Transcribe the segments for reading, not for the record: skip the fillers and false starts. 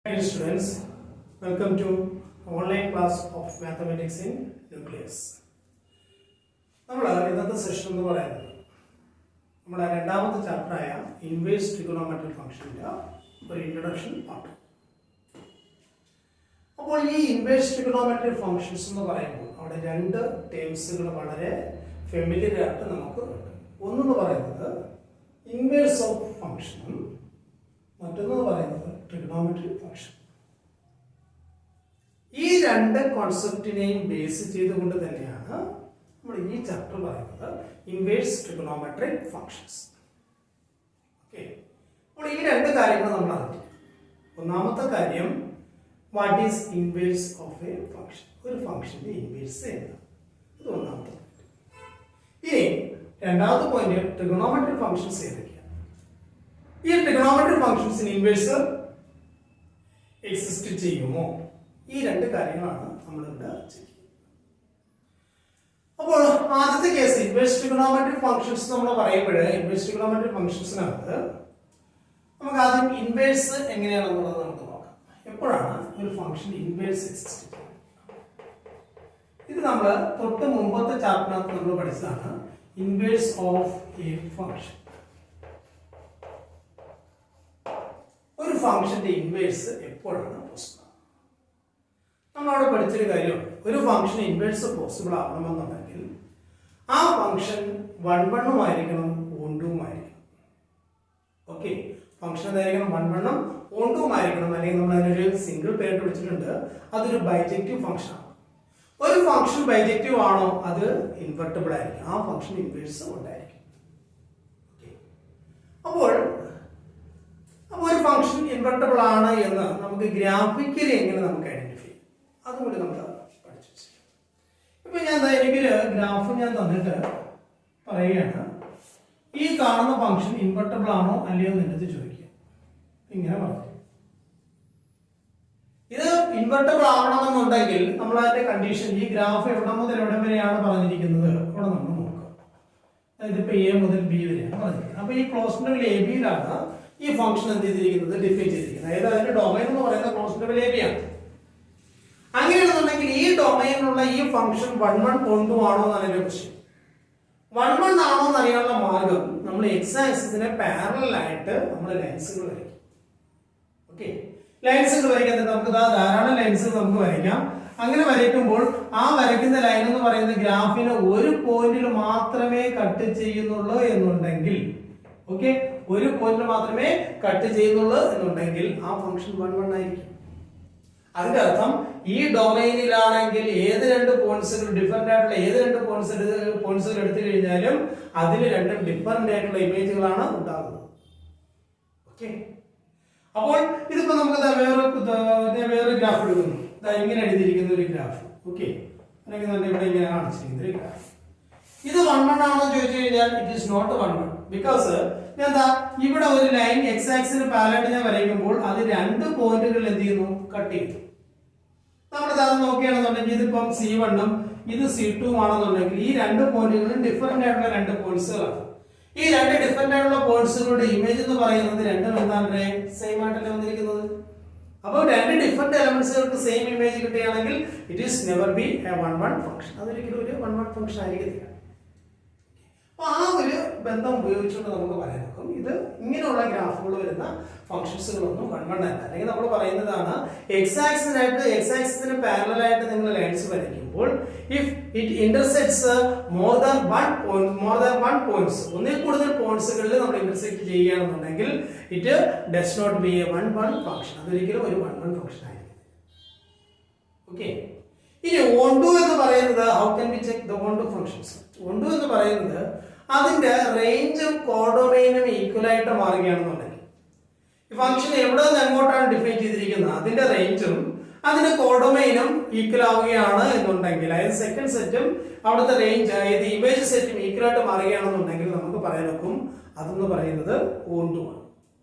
Dear students, welcome to online class of mathematics in nucleus. നമ്മൾ ഇന്നത്തെ session എന്ന് പറയുന്നത് നമ്മുടെ രണ്ടാമത്തെ ചാപ്റ്ററായ ഇൻവേഴ്സ് ട്രിഗണോമെട്രിക് ഫംഗ്ഷന്റെ ഒരു ഇൻട്രൊഡക്ഷൻ പാർട്ട്. അപ്പോൾ ഈ ഇൻവേഴ്സ് ട്രിഗണോമെട്രിക് ഫംഗ്ഷൻസ് എന്ന് പറയുമ്പോൾ അവിടെ രണ്ട് ടേംസുകൾ വളരെ ഫെമിലിയർ ആയിട്ട് നമുക്ക് ഉണ്ട്. ഒന്നെന്ന് പറയുന്നത് ഇൻവേഴ്സ് ഓഫ് ഫംഗ്ഷനും മറ്റൊന്ന് പറയുന്നത് ട്രിഗണോമെട്രിക് ഫംഗ്ഷൻ. ഈ രണ്ട് കോൺസെപ്റ്റിനെയും ബേസ് ചെയ്തുകൊണ്ട് തന്നെയാണ് നമ്മൾ ഈ ചാപ്റ്റർ പറയുന്നത് ഇൻവേഴ്സ് ട്രിഗണോമെട്രിക് ഫംഗ്ഷൻസ്. ഓക്കെ, അപ്പോൾ ഈ രണ്ട് കാര്യങ്ങൾ നമ്മൾ അറിഞ്ഞു. ഒന്നാമത്തെ കാര്യം, what is inverse of A function, ഒരു ഫംഗ്ഷന്റെ ഇൻവേഴ്സ് എന്താണ്, ഇത് ഒന്നാമത്തെ പോയിന്റ്. ഇനി രണ്ടാമത്തെ പോയിന്റ്, ട്രിഗണോമെട്രിക് ഫംഗ്ഷൻസ് ഏതൊക്കെയാണ്. ഈ ട്രിഗണോമെട്രിക് ഫംഗ്ഷൻസിന് ഇൻവേഴ്സ് എക്സിസ്റ്റ് ചെയ്യുമോ, ഈ രണ്ട് കാര്യങ്ങളാണ് നമ്മൾ ഇവിടെ ചെയ്യുന്നത്. അപ്പോൾ ആദ്യത്തെ കേസ് ഇൻവേഴ്സ് ട്രിഗണോമെട്രിക് ഫംഗ്ഷൻസ് നമ്മൾ പറയുമ്പോൾ ഇൻവേഴ്സ് ട്രിഗണോമെട്രിക് ഫംഗ്ഷൻസിനകത്ത് നമുക്ക് ആദ്യം ഇൻവേഴ്സ് എങ്ങനെയാണെന്നുള്ളത് നമുക്ക് നോക്കാം. എപ്പോഴാണ് ഒരു ഫംഗ്ഷൻ ഇൻവേഴ്സ് എക്സിസ്റ്റ് ചെയ്യുന്നത്? ഇത് നമ്മൾ തൊട്ട് മുമ്പത്തെ ചാപ്റ്ററിനകത്ത് നമ്മൾ പഠിച്ചതാണ് ഇൻവേഴ്സ് ഓഫ് എ ഫംഗ്ഷൻ. ഒരു ഫംഗ്ഷന്റെ ഇൻവേഴ്സ് എപ്പോഴാണ് പോസിബിൾ? നമ്മളവിടെ പഠിച്ചൊരു കാര്യമുണ്ട്, ഒരു ഫംഗ്ഷൻ ഇൻവേഴ്സ് പോസിബിൾ ആവണമെന്നുണ്ടെങ്കിൽ ആ ഫംഗ്ഷൻ 1 ആയിരിക്കണം, 1 ആയിരിക്കണം. ഓക്കെ, ഫംഗ്ഷൻ എന്തായിരിക്കണം? 1 1 ആയിരിക്കണം. അല്ലെങ്കിൽ നമ്മൾ അതിനൊരു സിംഗിൾ പേര് വിളിച്ചിട്ടുണ്ട്, അതൊരു ബൈജക്റ്റീവ് ഫംഗ്ഷൻ ആണ്. ഒരു ഫംഗ്ഷൻ ബൈജക്റ്റീവ് ആണോ അത് ഇൻവെർട്ടിബിൾ ആയിരിക്കും, ആ ഫംഗ്ഷൻ ഇൻവേഴ്സ് ഉണ്ടായിരിക്കും. ഓക്കെ, അപ്പോൾ ഒരു ഫംഗ്ഷൻ ഇൻവെർട്ടിബിൾ ആണ് എന്ന് നമുക്ക് ഗ്രാഫിക്കലി എങ്ങനെ നമുക്ക് ഐഡന്റിഫൈ ചെയ്യും, അതുകൂടി നമ്മൾ പഠിച്ചു. ഇപ്പൊ എനിക്കൊരു ഗ്രാഫ് തന്നിട്ട് പറയുകയാണ്, ഈ കാണുന്ന ഫംഗ്ഷൻ ഇൻവെർട്ടിബിൾ ആണോ അല്ലയോ എന്ന് എൻ്റെ ചോദിക്കുക. ഇങ്ങനെ പറഞ്ഞു, ഇത് ഇൻവെർട്ടിബിൾ ആവണമെന്നുണ്ടെങ്കിൽ നമ്മൾ അതിന്റെ കണ്ടീഷൻ, ഈ ഗ്രാഫ് എവിടെ മുതൽ എവിടെ വരെയാണ് പറഞ്ഞിരിക്കുന്നത് അവിടെ നമ്മൾ നോക്കുക. അതായത് ഇപ്പൊ എ മുതൽ ബി വരെയാണ് പറഞ്ഞിരിക്കുന്നത്. അപ്പൊ ഈ ക്ലോസ് ഇന്റർവെൽ എ ബിയിലാണ് ഈ ഫംഗ്ഷൻ എന്ത് ചെയ്തിരിക്കുന്നത്, ഡിഫൈൻ ചെയ്തിരിക്കുന്നത്. അതായത് അതിന്റെ ഡൊമൈൻ എന്ന് പറയുന്നത് ക്ലോസ് ഇന്റർവെൽ എ ബി ആണ്. അങ്ങനെയാണെന്നുണ്ടെങ്കിൽ ഈ ഡൊമൈനിലുള്ള ഈ ഫംഗ്ഷൻ 1 1 ആണോ എന്നാണ് എന്റെ ക്വസ്റ്റ്യൻ. 1 1 ആണോ എന്ന് അറിയാനുള്ള മാർഗം, നമ്മൾ എക്സ് ആക്സിസിനെ പാരലൽ ആയിട്ട് നമ്മൾ ലൈൻസുകൾ വരയ്ക്കും. ഓക്കെ, ലൈൻസുകൾ വരയ്ക്കാൻ നമുക്ക് ധാരാളം ലൈൻസുകൾ നമുക്ക് വരയ്ക്കാം. അങ്ങനെ വരയ്ക്കുമ്പോൾ ആ വരയ്ക്കുന്ന ലൈൻ എന്ന് പറയുന്നത് ഗ്രാഫിനെ ഒരു പോയിന്റിൽ മാത്രമേ കട്ട് ചെയ്യുന്നുള്ളൂ എന്നുണ്ടെങ്കിൽ, ഓക്കെ, ഒരു പോയിന്റിൽ മാത്രമേ കട്ട് ചെയ്യുന്നുള്ളൂ എന്നുണ്ടെങ്കിൽ ആ ഫംഗ്ഷൻ 1 1 ആയിരിക്കും. അതിന്റെ അർത്ഥം ഈ ഡൊമൈനിലാണെങ്കിൽ ഏത് രണ്ട് പോയിന്റ്സുകൾ ഡിഫറെന്റ് ആയിട്ടുള്ള ഏത് രണ്ട് പോയിന്റ്സുകൾ എടുത്തു കഴിഞ്ഞാലും അതിൽ രണ്ടും ഡിഫറെന്റ് ആയിട്ടുള്ള ഇമേജുകളാണ് ഉണ്ടാകുന്നത്. ഓക്കെ, അപ്പോൾ ഇതിപ്പോ നമുക്ക് വേറൊരു ഗ്രാഫ് എടുക്കുന്നു. ഇങ്ങനെ എഴുതിയിരിക്കുന്ന ഒരു ഗ്രാഫ്. ഓക്കെ, അല്ലെങ്കിൽ ഇവിടെ ഇങ്ങനെ കാണിച്ചിരിക്കുന്ന ഒരു ഗ്രാഫ്. ഇത് 1 1 ആണോ ചോദിച്ചു കഴിഞ്ഞാൽ ഇറ്റ് ഈസ് നോട്ട് 1 1. ബിക്കോസ് ഇവിടെ ഒരു ലൈൻ എക്സ് ആക്സിന് പാരലൽ ഞാൻ വരയ്ക്കുമ്പോൾ അത് രണ്ട് പോയിന്റുകൾ എന്ത് ചെയ്യുന്നു, കട്ട് ചെയ്യുന്നു. നമ്മളിത് അത് നോക്കുകയാണെന്നുണ്ടെങ്കിൽ ഇതിപ്പം C1 ഇത് C2 ആണെന്നുണ്ടെങ്കിൽ ഈ രണ്ട് പോയിന്റുകളും ഡിഫറെന്റ് ആയിട്ടുള്ള രണ്ട് പോയിന്റ്സുകളാണ്. ഈ രണ്ട് ഡിഫറെന്റ് ആയിട്ടുള്ള പോയിന്റ്സുകളുടെ ഇമേജ് എന്ന് പറയുന്നത് രണ്ടും എന്താണ്, സെയിം ആയിട്ടല്ലേ വന്നിരിക്കുന്നത്. അപ്പോൾ രണ്ട് ഡിഫറെന്റ് എലമെന്റ്സുകൾക്ക് സെയിം ഇമേജ് കിട്ടുകയാണെങ്കിൽ it is never be a 1 1 function. അതൊരിക്കലും ഒരു 1 1 ഫംഗ്ഷൻ ആയിരിക്കത്തില്ല. അപ്പൊ ആ ഒരു ബന്ധം ഉപയോഗിച്ചുകൊണ്ട് നമുക്ക് പറയാൻ നോക്കും, ഇത് ഇങ്ങനെയുള്ള ഗ്രാഫുകൾ വരുന്ന ഫംഗ്ഷൻസുകളൊന്നും 1 1 അല്ല. അല്ലെങ്കിൽ നമ്മൾ പറയുന്നതാണ് എക്സ് ആക്സിസിന് പാരലൽ ആയിട്ട് നിങ്ങൾ ലൈൻസ് വരയ്ക്കുമ്പോൾ if it intersects more than one points, ഒന്നിൽ കൂടുതൽ പോയിന്റ്സുകളിൽ നമ്മൾ ഇന്റർസെക്ട് ചെയ്യുകയാണെന്നുണ്ടെങ്കിൽ it does not be a 1 1 function. അതൊരിക്കലും ഒരു 1 1 ഫംഗ്ഷൻ ആയിരിക്കും. ഓക്കെ, ഇനി 1 2 എന്ന് പറയുന്നത് how can V check the 1 2 functions? 1 2 എന്ന് പറയുന്നത് അതിന്റെ റേഞ്ചും കോഡൊമൈനും ഈക്വൽ ആയിട്ട് മാറുകയാണെന്നുണ്ടെങ്കിൽ, ഈ ഫംഗ്ഷൻ എവിടെ നിന്ന് എങ്ങോട്ടാണ് ഡിഫൈൻ ചെയ്തിരിക്കുന്നത് അതിന്റെ റേഞ്ചും അതിന്റെ കോഡൊമൈനും ഈക്വൽ ആവുകയാണ് എന്നുണ്ടെങ്കിൽ, അതായത് സെക്കൻഡ് സെറ്റും അവിടുത്തെ റേഞ്ച്, അതായത് ഇമേജ് സെറ്റും ഈക്വൽ ആയിട്ട് മാറുകയാണെന്നുണ്ടെങ്കിൽ നമുക്ക് പറയാൻ നോക്കും അതെന്ന് പറയുന്നത് 1 2 ആണ്.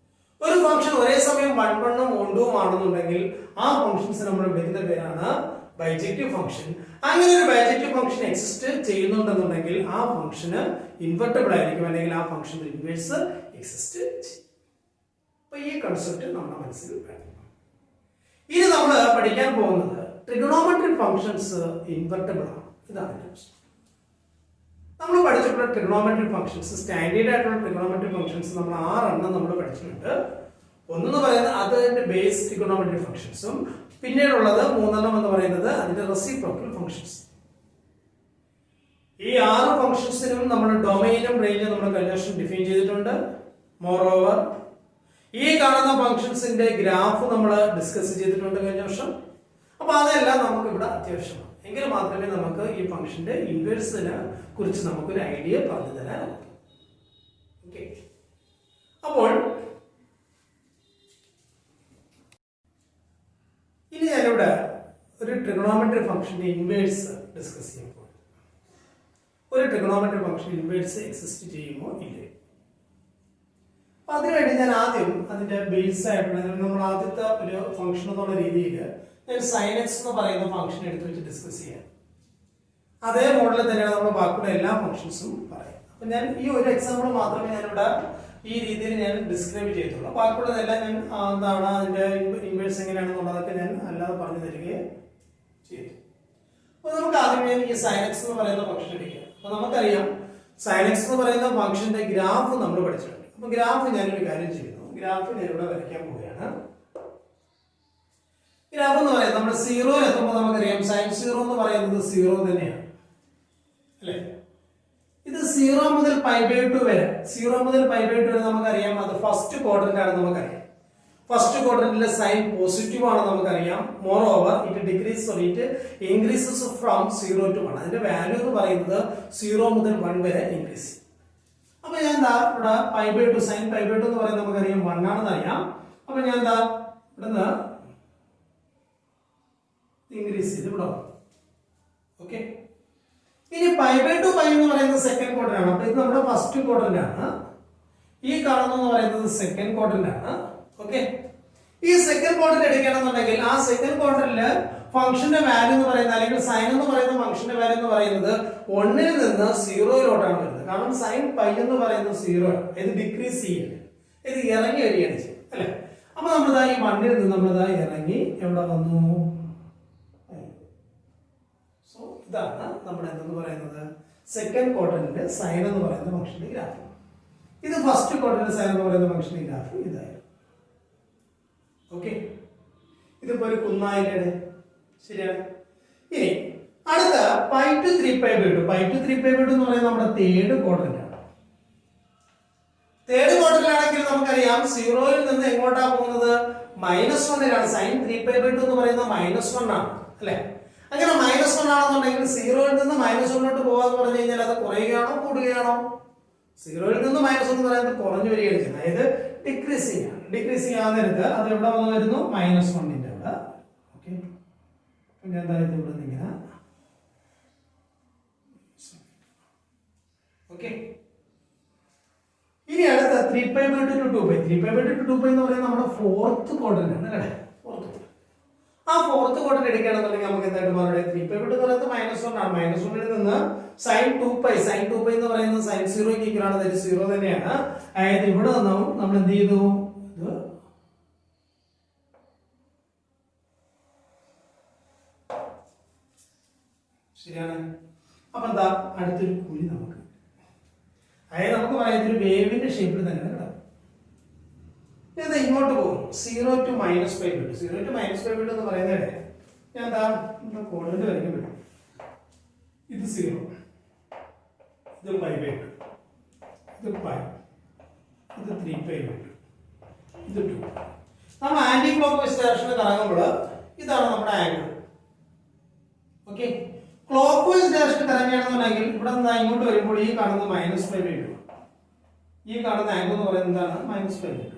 ഒരു ഫംഗ്ഷൻ ഒരേ സമയം 1 1 1 2 ആണെന്നുണ്ടെങ്കിൽ ആ ഫംഗ്ഷൻസ് നമ്മൾ വിളിക്കുന്ന പേരാണ് ബൈജക്റ്റീവ് ഫംഗ്ഷൻ. അങ്ങനെ ഒരു ബൈജക്റ്റീവ് ഫംഗ്ഷൻ എക്സിസ്റ്റ് ചെയ്യുന്നുണ്ടെന്നുണ്ടെങ്കിൽ ആ ഫംഗ്ഷന് ഇൻവെർട്ടിബിൾ ആയിരിക്കും, അല്ലെങ്കിൽ ആ ഫംഗ്ഷന്റെ ഇൻവേഴ്സ് എക്സിസ്റ്റ് ചെയ്യും. അപ്പോൾ ഈ കൺസെപ്റ്റ് നമ്മുടെ മനസ്സിൽ വേണം. ഇനി നമ്മൾ പഠിക്കാൻ പോകുന്നത് ട്രിഗണോമെട്രിക് ഫംഗ്ഷൻസ് ഇൻവെർട്ടിബിൾ ആണ്. ഇതാണ് നമ്മൾ പഠിച്ചിട്ടുള്ള ട്രിഗണോമെട്രിക് ഫംഗ്ഷൻസ്, സ്റ്റാൻഡേർഡ് ആയിട്ടുള്ള ട്രിഗണോമെട്രിക് ഫംഗ്ഷൻസ് നമ്മൾ 6 എണ്ണം നമ്മൾ പഠിച്ചിട്ടുണ്ട്. ഒന്നെന്ന് പറയുന്നത് അതിന്റെ ബേസ് ട്രിഗണോമെട്രിക് ഫംഗ്ഷൻസും, പിന്നീടുള്ളത് 3 എണ്ണം എന്ന് പറയുന്നത് അതിന്റെ റെസിപ്രോക്കൽ ഫംഗ്ഷൻസ്. ഈ 6 ഫംഗ്ഷൻസിനും നമ്മൾ ഡൊമൈനും റേഞ്ചും നമ്മൾ കഴിഞ്ഞ വർഷം ഡിഫൈൻ ചെയ്തിട്ടുണ്ട്. മോറോവർ ഈ കാണുന്ന ഫംഗ്ഷൻസിന്റെ ഗ്രാഫ് നമ്മൾ ഡിസ്കസ് ചെയ്തിട്ടുണ്ട് കഴിഞ്ഞ വർഷം. അപ്പൊ അതെല്ലാം നമുക്ക് ഇവിടെ അത്യാവശ്യമാണ്. എങ്കിൽ മാത്രമേ നമുക്ക് ഈ ഫംഗ്ഷന്റെ ഇൻവേഴ്സിനെ കുറിച്ച് നമുക്കൊരു ഐഡിയ പറഞ്ഞു തരാൻ പറ്റും. ഓക്കെ, അപ്പോൾ ഇനി ഞാനിവിടെ ഒരു ട്രിഗണോമെട്രിക് ഫംഗ്ഷന്റെ ഇൻവേഴ്സ് ഡിസ്കസ് ചെയ്യാൻ പോകും. ഒരു ട്രിഗണോമെട്രിക് ഫംഗ്ഷൻ ഇൻവേഴ്സ് എക്സിസ്റ്റ് ചെയ്യുമോ ഇല്ലേ? അപ്പൊ അതിനുവേണ്ടി ഞാൻ ആദ്യം അതിന്റെ ബേസ് ആയിട്ടുള്ള നമ്മൾ ആദ്യത്തെ ഒരു ഫംഗ്ഷൻ എന്നുള്ള രീതിയിൽ ഞാൻ sin x എന്ന് പറയുന്ന ഫംഗ്ഷൻ എടുത്ത് വെച്ച് ഡിസ്കസ് ചെയ്യാം. അതേ മോഡലിൽ തന്നെയാണ് നമ്മൾ ബാക്കിയുള്ള എല്ലാ ഫംഗ്ഷൻസും പറയാം. അപ്പൊ ഞാൻ ഈ ഒരു എക്സാമ്പിൾ മാത്രമേ ഞാനിവിടെ ഈ രീതിയിൽ ഞാൻ ഡിസ്ക്രൈബ് ചെയ്തിട്ടുള്ളൂ. ബാക്കിയുള്ളതെല്ലാം ഞാൻ എന്താണ് അതിന്റെ ഇൻവേഴ്സ് എങ്ങനെയാണെന്നുള്ളതൊക്കെ ഞാൻ അല്ലാതെ പറഞ്ഞു തരികയും ചെയ്തു. അപ്പൊ നമുക്ക് ആദ്യം ഞാൻ ഈ sin x എന്ന് പറയുന്ന ഫംഗ്ഷൻ എടുക്കാം. അപ്പൊ നമുക്കറിയാം sin x എന്ന് പറയുന്ന ഫംഗ്ഷന്റെ ഗ്രാഫ് നമ്മൾ പഠിച്ചിട്ടുണ്ട്. അപ്പൊ ഗ്രാഫ് ഞാനൊരു കാര്യം ചെയ്യുന്നു. ഗ്രാഫ് ഞാൻ ഇവിടെ വരയ്ക്കാൻ പോവുകയാണ്. ഗ്രാഫ് എന്ന് പറയുന്നത് നമ്മൾ 0 എത്തുമ്പോൾ നമുക്കറിയാം sin 0 എന്ന് പറയുന്നത് 0 തന്നെയാണ്, അല്ലെ? ഇത് 0 മുതൽ π/2 വരെ, 0 മുതൽ π/2 വരെ നമുക്കറിയാം അത് ഫസ്റ്റ് ക്വാഡ്രന്റ് ആണ്. നമുക്കറിയാം ഫസ്റ്റ് ക്വാഡ്രന്റിലെ സൈൻ പോസിറ്റീവ് ആണ് നമുക്കറിയാം. More over it increases from 0 to 1. അതിന്റെ വാല്യൂ എന്ന് പറയുന്നത് 0 മുതൽ 1 വരെ ഇൻക്രീസ്. അപ്പൊ ഞാൻ എന്താ ഇവിടെ π/2 sin π/2 എന്ന് പറയുന്നത് നമുക്കറിയാം 1 ആണെന്ന് അറിയാം. അപ്പൊ ഞാൻ എന്താ ഇവിടുന്ന് ഇൻക്രീസ് ചെയ്ത് ഇവിടെ. ഓക്കെ, ഇനി π/2 π എന്ന് പറയുന്നത് സെക്കൻഡ് ക്വാഡ്രന്റ് ആണ്. അപ്പൊ ഇത് നമ്മുടെ ഫസ്റ്റ് ക്വാഡ്രന്റ് ആണ്. ഈ കാണുന്നതെന്ന് പറയുന്നത് സെക്കൻഡ് ക്വാഡ്രന്റ് ആണ്. ഓക്കെ, ഈ സെക്കൻഡ് ക്വാഡ്രന്റ് എടുക്കുകയാണെന്നുണ്ടെങ്കിൽ ആ സെക്കൻഡ് ക്വാഡ്രന്റില് ഫംഗ്ഷന്റെ വാല്യൂ എന്ന് പറയുന്നത് അല്ലെങ്കിൽ സൈൻ എന്ന് പറയുന്ന ഫംഗ്ഷന്റെ വാല്യൂ എന്ന് പറയുന്നത് 1 ൽ നിന്ന് 0 വരുന്നത്. കാരണം സൈൻ പൈ എന്ന് പറയുന്നത് 0 ആണ്. ഇത് ഡിക്രീസ് ചെയ്യാണ്, ഇത് ഇറങ്ങി വരികയാണ് ചെയ്യുന്നത്, അല്ലെ? അപ്പൊ നമ്മളിതാ ഈ 1 ൽ നിന്ന് നമ്മളിതാ ഇറങ്ങി എവിടെ വന്നു? സോ ഇതാണ് നമ്മുടെ എന്തെന്ന് പറയുന്നത് സെക്കൻഡ് ക്വാഡ്രന്റിന്റെ സൈൻ എന്ന് പറയുന്ന ഫംഗ്ഷന്റെ ഗ്രാഫ്. ഇത് ഫസ്റ്റ് ക്വാഡ്രന്റിന്റെ സൈൻ എന്ന് പറയുന്ന ഫംഗ്ഷന്റെ ഗ്രാഫ് ഇതായിരുന്നു. ഓക്കെ, ഇതിപ്പോ ഒരു കുന്നായില്ലേ? ശരിയാണ്. ഇനി അടുത്ത π to 3π/2. π to 3π/2 എന്ന് പറയുന്നത് നമ്മുടെ തേർഡ് ക്വാഡ്രന്റ് ആണ്. തേർഡ് ക്വാഡ്രന്റ് ആണെങ്കിൽ നമുക്കറിയാം 0 ൽ നിന്ന് എങ്ങോട്ടാ പോകുന്നത്? -1ലാണ്. sin 3π/2 എന്ന് പറയുന്നത് -1 ആണ്, അല്ലെ? അങ്ങനെ -1 ആണെന്നുണ്ടെങ്കിൽ 0 ൽ നിന്ന് -1 പോവാന്ന് പറഞ്ഞു കഴിഞ്ഞാൽ അത് കുറയുകയാണോ കൂടുകയാണോ? 0 ൽ നിന്ന് -1 എന്ന് പറയുന്നത് കുറഞ്ഞു വരികയാണ് ചെയ്യുന്നത്, അതായത് ഡിക്രീസിംഗ് ആണ്. ഡിക്രീസിംഗ് ആകുന്നേരത്ത് അത് എവിടെ വന്ന് വരുന്നു? -1ന്റെ അവിടെ. ഓക്കെ, പിന്നെ എന്തായാലും ഇവിടെ നിന്ന് ഇങ്ങനെ. ഓക്കെ, ഇനി അടുത്ത 3π/2 to 2π. 3π/2 to 2π എന്ന് പറയുന്നത് നമ്മുടെ ഫോർത്ത് ക്വാഡ്രന്റ് ആണ്, അല്ലേ? ആ ഫോർത്ത് ക്വാഡ്രന്റ് എടുക്കുകയാണെന്നുണ്ടെങ്കിൽ നമുക്ക് എന്തായിട്ട് മാറും? 3π/2 എന്ന് പറയുന്നത് -1 ആണ്. -1ൽ നിന്ന് sin 2π എന്ന് പറയുന്നത് sin 0 ഈക്വൽ ആണ്, അതായത് 0 തന്നെയാണ്. അതായത് ഇവിടെ നിന്നും നമ്മൾ എന്ത് ചെയ്തു? ഇത് ശരിയാണ്. അപ്പൊ എന്താ അടുത്തൊരു കുഴി നമുക്ക്, അതായത് നമുക്ക് പറയാം ഇതൊരു വേവിന്റെ ഷേപ്പിൽ തന്നെ കിടക്കും. ഇത് ഇങ്ങോട്ട് പോകും 0 to -π/2. 0 to -π/2 എന്ന് പറയുന്നത് ഞാൻ എന്താ കോഡന്റ് വരയ്ക്കാൻ പറ്റും. ഇത് 0, ഇത് π/2, ഇത് π, ഇത് 3π/2, ഇത് 2. നമ്മൾ ആന്റി ക്ലോക്ക് വൈസ് ഡയറക്ഷനിൽ കറങ്ങുമ്പോൾ ഇതാണ് നമ്മുടെ ആംഗിൾ. ഓക്കെ, ക്ലോക്ക് വൈസ് ഡയറക്ഷനിൽ കറങ്ങുകയാണെന്നുണ്ടെങ്കിൽ ഇവിടെ നിന്ന് ഇങ്ങോട്ട് വരുമ്പോൾ ഈ കാണുന്ന -π/2, ഈ കാണുന്ന ആംഗിൾ എന്ന് പറയുന്നത് എന്താണ്? -π/2.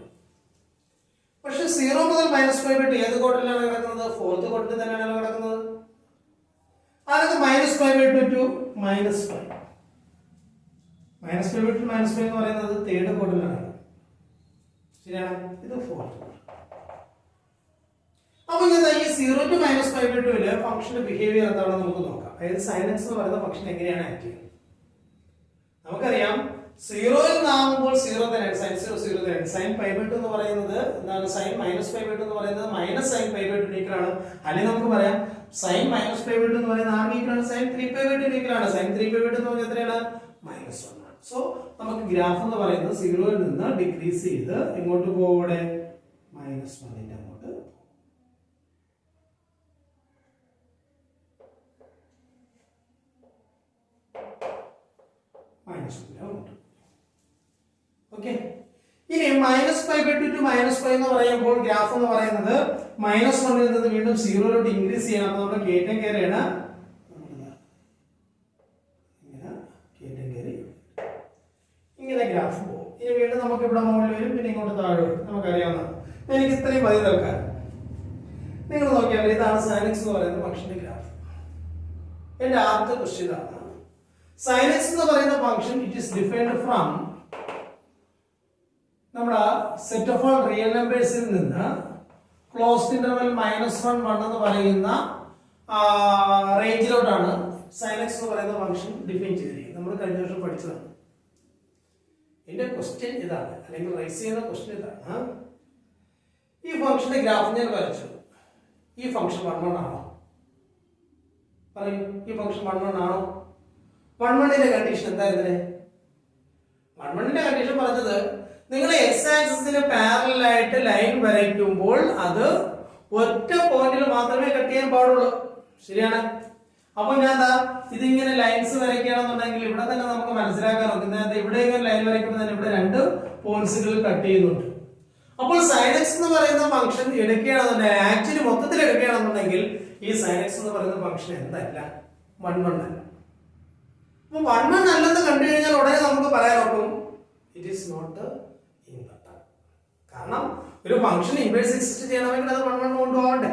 പക്ഷെ 0 മുതൽ -π/2 ഏത് ക്വാഡ്രന്റിലാണ് കിടക്കുന്നത്? ഫോർത്ത് ക്വാഡ്രന്റിൽ തന്നെയാണ് കിടക്കുന്നത്. അതായത് -π/2 to -π. -π/2 to -π എന്ന് പറയുന്നത് തേർഡ് ക്വാഡ്രന്റിലാണ്, ശരിയാണ്. ഇത് ഫോർത്ത്. അപ്പൊ ഞാൻ ഈ 0 to -π/2 ഫംഗ്ഷന്റെ ബിഹേവിയർ എന്താണെന്ന് നമുക്ക് നോക്കാം. അതായത് sin x എന്ന് പറയുന്ന ഫംഗ്ഷൻ എങ്ങനെയാണ് ആക്ട് ചെയ്യുന്നത്? നമുക്കറിയാം സീറോയിൽ നിന്നാകുമ്പോൾ സീറോ തന്നെയാണ്, സൈൻ സീറോ സീറോ തന്നെയാണ്. സൈൻ പൈ ബൈ ടു എന്ന് പറയുന്നത് എന്താണ്, sine minus pi by two എന്ന് പറയുന്നത് minus sine pi by two ഈക്വലാണ്. അല്ലെങ്കിൽ നമുക്ക് പറയാം sine minus pi by two എന്ന് പറയുന്നത് ആർക്ക് ഈക്വലാണ്, സൈൻ 3 പൈ ബൈ ടു ഈക്വലാണ്. സൈൻ 3 പൈ ബൈ ടു എന്ന് പറഞ്ഞാൽ എത്രയാണ്, -1 ആണ്. സോ നമുക്ക് ഗ്രാഫ് എന്ന് പറയുന്നത് സീറോയിൽ നിന്ന് ഡിക്രീസ് ചെയ്ത് എങ്ങോട്ട് പോകൂടെ, -1 അങ്ങോട്ട്. ഓക്കെ. ഇനി -π/2 ടു -π എന്ന് പറയുമ്പോൾ ഗ്രാഫ് എന്ന് പറയുന്നത് -1 ൽ നിന്ന് വീണ്ടും സീറോയിലോട്ട് ഇൻക്രീസ് ചെയ്യണം. അപ്പോൾ നമ്മുടെ കേറ്റം കയറിയാണ് ഇങ്ങനെ ഗ്രാഫ് പോകും. ഇനി വീണ്ടും നമുക്ക് ഇവിടെ മുകളിൽ വരും, പിന്നെ ഇങ്ങോട്ട് താഴെ വരും. നമുക്കറിയാവുന്നതാണ്. എനിക്ക് ഇത്രയും മതി തൽക്കാലം. നിങ്ങൾ നോക്കിയാൽ ഇതാണ് sin x എന്ന് പറയുന്ന ഫംഗ്ഷന്റെ ഗ്രാഫ്. എന്റെ ആദ്യത്തെ ക്വസ്റ്റ്യൻ ഇതാണ്. sin x എന്ന് പറയുന്ന function it is defined from നമ്മുടെ സെറ്റ് ഓഫ് ഓൾ റിയൽ നമ്പേഴ്സിൽ നിന്ന് ക്ലോസ്ഡ് ഇന്റർവെൽ -1 1 എന്ന് പറയുന്ന റേഞ്ചിലോട്ടാണ് sin x എന്ന് പറയുന്ന ഫംഗ്ഷൻ ഡിഫൈൻ ചെയ്തിരിക്കുന്നത്. നമ്മൾ കഴിഞ്ഞ വർഷം പഠിച്ചതാണ്. എന്റെ ക്വസ്റ്റ്യൻ ഇതാണ്, അല്ലെങ്കിൽ റൈസ് ചെയ്യുന്ന ക്വസ്റ്റ്യൻ ഇതാണ്. ഈ ഫംഗ്ഷന്റെ ഗ്രാഫ് ഞാൻ വരച്ചു. ഈ ഫംഗ്ഷൻ 1 1 ആണോ? പറയൂ, ഈ ഫംഗ്ഷൻ 1 1 ആണോ? 1 1ന്റെ കണ്ടീഷൻ എന്തായിരുന്നു? 1 1ന്റെ കണ്ടീഷൻ പറഞ്ഞത് നിങ്ങൾ എക്സ് ആക്സിസിന് പാരലൽ ആയിട്ട് ലൈൻ വരയ്ക്കുമ്പോൾ അത് ഒറ്റ പോയിന്റിൽ മാത്രമേ കട്ട് ചെയ്യാൻ പാടുള്ളൂ. ശരിയാണ്. അപ്പൊ ഞാൻ എന്താ ഇതിങ്ങനെ ലൈൻസ് വരയ്ക്കുകയാണെന്നുണ്ടെങ്കിൽ ഇവിടെ തന്നെ നമുക്ക് മനസ്സിലാക്കാൻ നോക്കുന്നത് ഇവിടെ ഇങ്ങനെ ലൈൻ വരയ്ക്കുമ്പോൾ തന്നെ ഇവിടെ 2 പോയിന്റ്സുകൾ കട്ട് ചെയ്യുന്നുണ്ട്. അപ്പോൾ sin x എന്ന് പറയുന്ന ഫംഗ്ഷൻ എടുക്കുകയാണെന്നുണ്ടെങ്കിൽ, ആക്ച്വലി മൊത്തത്തിൽ എടുക്കുകയാണെന്നുണ്ടെങ്കിൽ ഈ sin x എന്ന് പറയുന്ന ഫംഗ്ഷൻ എന്തല്ല, 1 1 അല്ല. അപ്പൊ 1 1 അല്ലെന്ന് കണ്ടു കഴിഞ്ഞാൽ ഉടനെ നമുക്ക് പറയാൻ നോക്കും ഇറ്റ് ഈസ് നോട്ട് ഇൻവെർട്ടർ. കാരണം ഒരു ഫംഗ്ഷൻ ഇൻവേഴ്സ് എക്സിസ്റ്റ് ചെയ്യണമെങ്കിൽ അത് 1 1 കൊണ്ടുപോകണ്ടേ.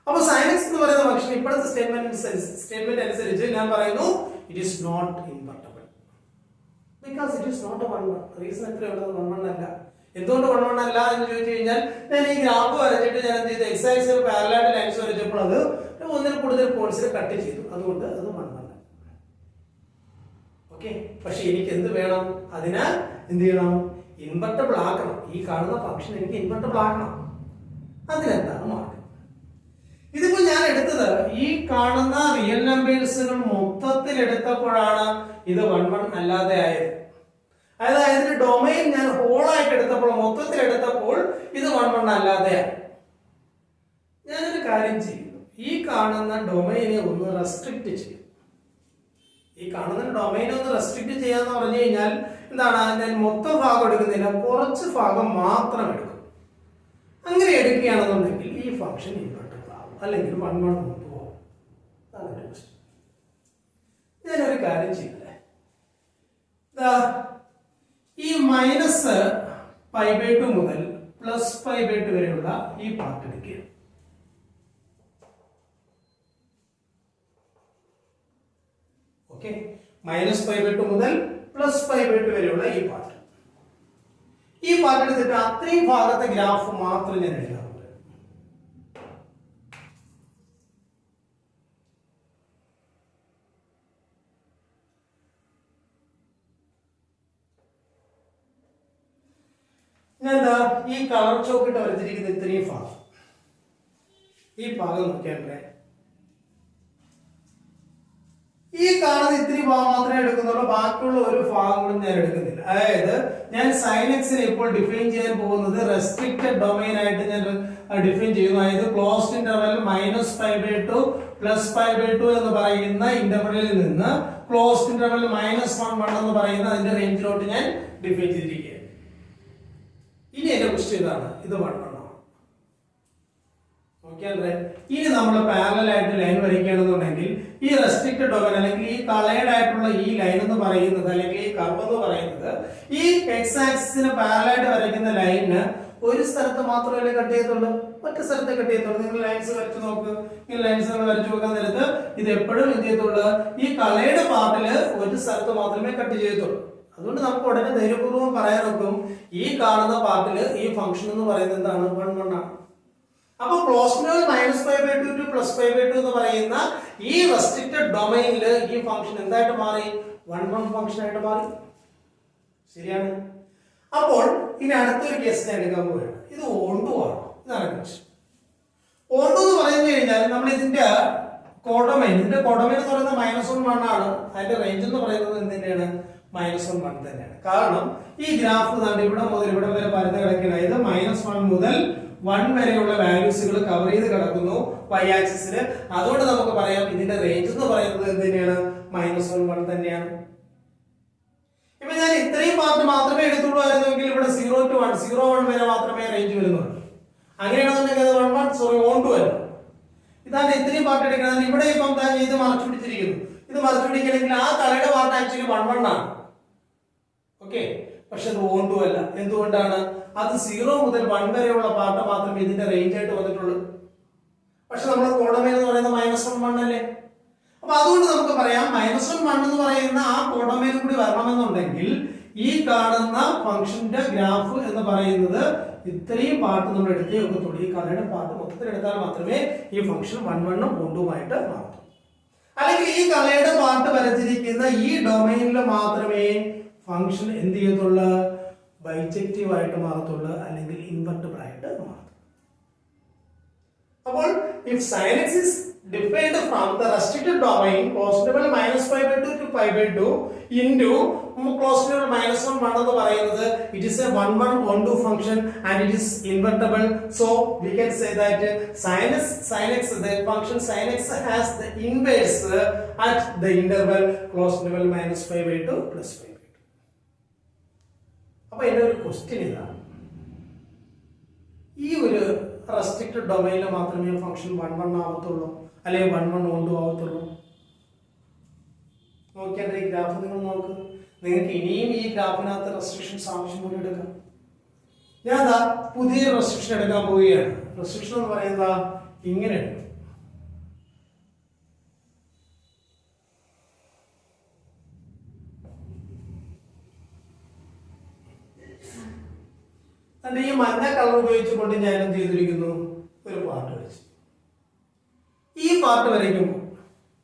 അപ്പോൾ sin x എന്ന് പറയുന്ന ഫംഗ്ഷൻ ഇപ്പോഴത്തെ സ്റ്റേറ്റ്മെന്റ് അനുസരിച്ച് ഞാൻ പറയുന്നു it is not invertible because it is not 1 1. Reason എത്രയുള്ളത്, 1 1 അല്ല. എന്തുകൊണ്ട് 1 1 അല്ല എന്ന് ചോദിച്ചു കഴിഞ്ഞാൽ ഞാൻ ഈ ഗ്രാഫ് വരച്ചിട്ട് ഞാൻ എന്ത് ചെയ്തു, എക്സ് ആക്സിസിന് പാരലൽ ആയിട്ട് ലൈൻസ് വരച്ചപ്പോൾ അത് ഒന്നിൽ കൂടുതൽ പോയിന്റ്സിൽ കട്ട് ചെയ്തു. അതുകൊണ്ട് അത് 1 1. ഓക്കെ. പക്ഷെ എനിക്ക് എന്ത് വേണം, അതിന് എന്ത് ചെയ്യണം, ഇൻവെർട്ടബിൾ ആക്കണം. ഈ കാണുന്ന ഫംഗ്ഷൻ എനിക്ക് ഇൻവെർട്ടബിൾ ആക്കണം. അതിനെന്താണ് മാർഗം? ഇതിപ്പോ ഞാൻ എടുത്തത് ഈ കാണുന്ന റിയൽ നമ്പേഴ്സുകൾ മൊത്തത്തിൽ എടുത്തപ്പോഴാണ് ഇത് 1 1 അല്ലാതെ ആയത്. അതായത് ഇതിന്റെ ഡൊമൈൻ ഞാൻ ഹോളായിട്ട് എടുത്തപ്പോൾ, മൊത്തത്തിൽ എടുത്തപ്പോൾ ഇത് 1 1 അല്ലാതെ ആയി. ഞാനൊരു കാര്യം ചെയ്യുന്നു, ഈ കാണുന്ന ഡൊമൈനെ ഒന്ന് റെസ്ട്രിക്ട് ചെയ്യും. ഈ കാണുന്ന ഡൊമൈൻ ഒന്ന് റെസ്ട്രിക്ട് ചെയ്യാന്ന് പറഞ്ഞു കഴിഞ്ഞാൽ എന്താണ്, ഞാൻ മൊത്തം ഭാഗം എടുക്കുന്നില്ല, കുറച്ച് ഭാഗം മാത്രം എടുക്കും. അങ്ങനെ എടുക്കുകയാണെന്നുണ്ടെങ്കിൽ ഈ ഫംഗ്ഷൻ ഇൻവെർട്ടബിൾ ആവും, അല്ലെങ്കിൽ 1 1 കൊണ്ടുപോകും. അതാണ് എന്റെ ക്വസ്റ്റ്യൻ. ഞാനൊരു കാര്യം ചെയ്യില്ലേ, ഈ -π/2 മുതൽ +π/2 വരെയുള്ള ഈ പാർട്ട് എടുക്കുക. ഓക്കെ. -π/2 മുതൽ +π/2 വരെയുള്ള ഈ പാർട്ട് എടുത്തിട്ട് അത്രയും ഭാഗത്തെ ഗ്രാഫ് മാത്രം ഞാൻ എഴുതാറുണ്ട്. ഞാൻ എന്താ ഈ കളർ ചോക്കിട്ട് വരച്ചിരിക്കുന്ന ഇത്രയും ഭാഗം, ഈ ഭാഗം നോക്കിയാണ്ടേ ഈ കാണുന്ന ഇത്തിരി ഭാഗം മാത്രമേ എടുക്കുന്നുള്ളൂ, ബാക്കിയുള്ള ഒരു ഭാഗങ്ങളും ഞാൻ എടുക്കുന്നില്ല. അതായത് ഞാൻ sin x നെ ഇപ്പോൾ ഡിഫൈൻ ചെയ്യാൻ പോകുന്നത് റെസ്ട്രിക്റ്റഡ് ഡൊമൈൻ ആയിട്ട് ഞാൻ ഡിഫൈൻ ചെയ്യുന്നു. അതായത് ക്ലോസ്ഡ് ഇന്റർവെൽ -π/2 +π/2 എന്ന് പറയുന്ന ഇന്റർവെലിൽ നിന്ന് ക്ലോസ്ഡ് ഇന്റർവെൽ -1 1 എന്ന് പറയുന്ന അതിന്റെ റേഞ്ചിലോട്ട് ഞാൻ ഡിഫൈൻ ചെയ്തിരിക്കുകയാണ്. ഇനി എന്റെ ക്വസ്റ്റ്യൻ ഇതാണ്, ഇത് 1 1 ആണ്. ഓക്കെ. ഇനി നമ്മൾ പാരലൽ ആയിട്ട് ലൈൻ വരയ്ക്കുകയാണെന്നുണ്ടെങ്കിൽ ഈ റെസ്ട്രിക്റ്റഡ് ഡൊമൈൻ അല്ലെങ്കിൽ ഈ കളേർഡ് ആയിട്ടുള്ള ഈ ലൈൻ എന്ന് പറയുന്നത്, അല്ലെങ്കിൽ ഈ കർവ് എന്ന് പറയുന്നത്, ഈ എക്സ് ആക്സിസിന് പാരലൽ ആയിട്ട് വരയ്ക്കുന്ന ലൈനിന് ഒരു സ്ഥലത്ത് മാത്രമല്ലേ കട്ട് ചെയ്യത്തുള്ളൂ, ഒറ്റ സ്ഥലത്തെ കട്ട് ചെയ്യത്തുള്ളൂ. നിങ്ങൾ ലൈൻസ് വരച്ചു നോക്ക്, ഈ ലൈൻസ് വരച്ചു നോക്കാൻ നേരത്ത് ഇത് എപ്പോഴും എന്ത് ചെയ്യത്തുള്ളൂ, ഈ കളേർഡ് പാർട്ടില് ഒരു സ്ഥലത്ത് മാത്രമേ കട്ട് ചെയ്യത്തുള്ളൂ. അതുകൊണ്ട് നമുക്ക് ഉടനെ ധൈര്യപൂർവ്വം പറയാൻ നോക്കും ഈ കാണുന്ന പാർട്ടില് ഈ ഫംഗ്ഷൻ എന്ന് പറയുന്നത് എന്താണ്, 1 1 ആണ്. അപ്പൊ ക്ലോസ്ഡ് -π/2 ടു +π/2 എന്ന് പറയുന്ന ഈ റെസ്ട്രിക്റ്റഡ് ഡൊമൈനിൽ ഈ ഫംഗ്ഷൻ എന്തായിട്ട് മാറി, 1 1 ഫംഗ്ഷൻ ആയിട്ട് മാറി. ശരിയാണ്. അപ്പോൾ ഇനി അടുത്തൊരു കേസ് ഞാൻ എടുക്കാൻ പോവുകയാണ്. ഇത് ഓണ്ടു ആണ്. ഇതാണ് ക്വസ്റ്റ്യൻ. ഓണ്ടു എന്ന് പറഞ്ഞു കഴിഞ്ഞാൽ നമ്മൾ ഇതിന്റെ കോഡമൈൻ എന്ന് പറയുന്നത് -1 ആണ്. അതിന്റെ റേഞ്ച് എന്ന് പറയുന്നത് എന്ത് തന്നെയാണ്? -1 തന്നെയാണ്. കാരണം ഈ ഗ്രാഫ് ഇവിടെ മുതൽ ഇവിടെ വരെ പരന്ന് കിടക്കുകയാണ്. അതായത് -1 മുതൽ 1 വരെയുള്ള വാല്യൂസുകൾ കവർ ചെയ്ത് കിടക്കുന്നു y ആക്സിസിൽ. അതുകൊണ്ട് നമുക്ക് പറയാം ഇതിന്റെ റേഞ്ച് എന്ന് പറയുന്നത് എന്ത് തന്നെയാണ്? -1 തന്നെയാണ്. ഇപ്പൊ ഞാൻ ഇത്രയും പാർട്ട് മാത്രമേ എടുത്തുള്ളൂ ആയിരുന്നെങ്കിൽ ഇവിടെ 0 to 1 0 1 വരെ മാത്രമേ റേഞ്ച് വരുന്നുള്ളൂ. അങ്ങനെയാണെന്നുണ്ടെങ്കിൽ അത് 1 1 സോറി 1 2 അല്ല. ഇതാണ് ഇത്രയും പാർട്ട് എടുക്കുന്നത്. ഇവിടെ ഇപ്പം ഇത് മറച്ചു പിടിച്ചിരിക്കുന്നു. ഇത് മറച്ചു പിടിക്കണമെങ്കിൽ ആ കളയുടെ പാർട്ട് ആക്ച്വലി 1 1 ആണ്. ഓക്കെ, പക്ഷെ അത് 1 2 അല്ല. എന്തുകൊണ്ടാണ്? അത് 0 മുതൽ 1 വരെയുള്ള പാർട്ട് മാത്രമേ ഇതിന്റെ റേഞ്ച് ആയിട്ട് വന്നിട്ടുള്ളൂ. പക്ഷെ നമ്മൾ കോഡമൈൻ എന്ന് പറയുന്നത് -1 1 അല്ലേ. അപ്പൊ അതുകൊണ്ട് നമുക്ക് പറയാം -1 1 എന്ന് പറയുന്ന ആ കോഡമൈൻ കൂടി വരണമെന്നുണ്ടെങ്കിൽ ഈ കാണുന്ന ഫംഗ്ഷന്റെ ഗ്രാഫ് എന്ന് പറയുന്നത് ഇത്രയും പാർട്ട് നമ്മൾ എടുത്തേ ഒക്കത്തുള്ളൂ. ഈ കളയുടെ പാർട്ട് മൊത്തത്തിൽ എടുത്താൽ മാത്രമേ ഈ ഫംഗ്ഷൻ 1 1 1 മാറും. അല്ലെങ്കിൽ ഈ കളയുടെ പാർട്ട് വരച്ചിരിക്കുന്ന ഈ ഡൊമൈനിൽ മാത്രമേ ഫംഗ്ഷൻ എന്ത് ചെയ്യത്തുള്ളൂ? ബൈജക്റ്റീവ് ആയിട്ട് മാറത്തുള്ളൂ, അല്ലെങ്കിൽ ഇൻവെർട്ടിബിൾ ആയിട്ട് മാറും. അപ്പോൾ if sin x is defined from the restricted domain cos interval -π/2 to π/2 into cos interval -1 1 എന്ന് പറയുന്നത് it is a 1 1 1 2 function and it is invertible. So we can say that sin x the function sin x has the inverse at the interval cos interval -π/2 plus π/2. അപ്പൊ എൻ്റെ ഒരു question ഇതാണ്, ഈ ഒരു restricted ഡൊമൈനിൽ മാത്രമേ ഫംഗ്ഷൻ 1 1 ആവത്തുള്ളൂ, അല്ലെങ്കിൽ 1 1 1 2 ആവത്തുള്ളൂ? നോക്കിയാൽ ഈ ഗ്രാഫ് നിങ്ങൾ നോക്ക്. നിങ്ങൾക്ക് ഇനിയും ഈ ഗ്രാഫിനകത്ത് റെസ്ട്രിക്ഷൻസ് ആവശ്യം പോലെ എടുക്കാം. ഞാൻ പുതിയ റെസ്ട്രിക്ഷൻ എടുക്കാൻ പോവുകയാണ്. റെസ്ട്രിക്ഷൻ എന്ന് പറയുന്നത് ഇങ്ങനെ എടുക്കും. ഈ മഞ്ഞ കളർ ഉപയോഗിച്ചുകൊണ്ട് ഞാൻ എന്ത് ചെയ്തിരിക്കുന്നു? ഒരു പാർട്ട് വരച്ചു. ഈ പാർട്ട് വരയ്ക്കുമ്പോൾ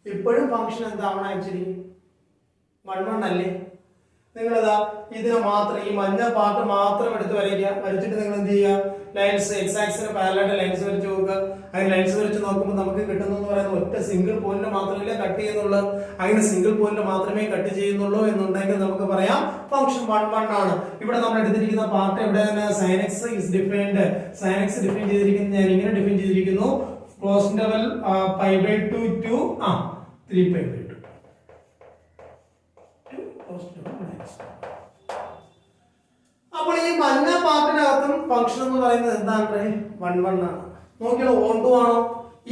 ഇപ്പോഴും ഫംഗ്ഷൻ എന്താവണം? ആക്ച്വലി 1 1 അല്ലേ. നിങ്ങളിതാ ഇതിനെ മാത്രം ഈ മഞ്ഞ പാർട്ട് മാത്രം എടുത്ത് വരയ്ക്കുക. വരച്ചിട്ട് നിങ്ങൾ എന്ത് ചെയ്യുക? ലൈൻസ് എക്സ് ആക്സിന് പാരലൽ ലൈൻസ് വരച്ച് നോക്കുക. അങ്ങനെ ലൈൻസ് വരച്ച് നോക്കുമ്പോൾ നമുക്ക് കിട്ടുന്നതെന്ന് പറയുന്നത് ഒറ്റ സിംഗിൾ പോയിന്റ് മാത്രമല്ലേ കട്ട് ചെയ്യുന്നുള്ളൂ. അങ്ങനെ സിംഗിൾ പോയിന്റ് മാത്രമേ കട്ട് ചെയ്യുന്നുള്ളൂ എന്നുണ്ടെങ്കിൽ നമുക്ക് പറയാം ഫംഗ്ഷൻ 1 1 ആണ്. ഇവിടെ നമ്മൾ എടുത്തിരിക്കുന്ന പാർട്ട് എവിടെയാണ്? sin x is defined. sin x define ചെയ്തിരിക്കുന്നത് ഞാൻ ഇങ്ങനെ ഡിഫൈൻ ചെയ്തിരിക്കുന്നു: cos interval π/2 to 3π/2. അപ്പോൾ ഈ മഞ്ഞ പാർട്ടിനകത്തും ഫംഗ്ഷൻ എന്ന് പറയുന്നത് എന്താണ്? 1 1 ആണ്. നോക്കിയാൽ 1 2 ആണോ?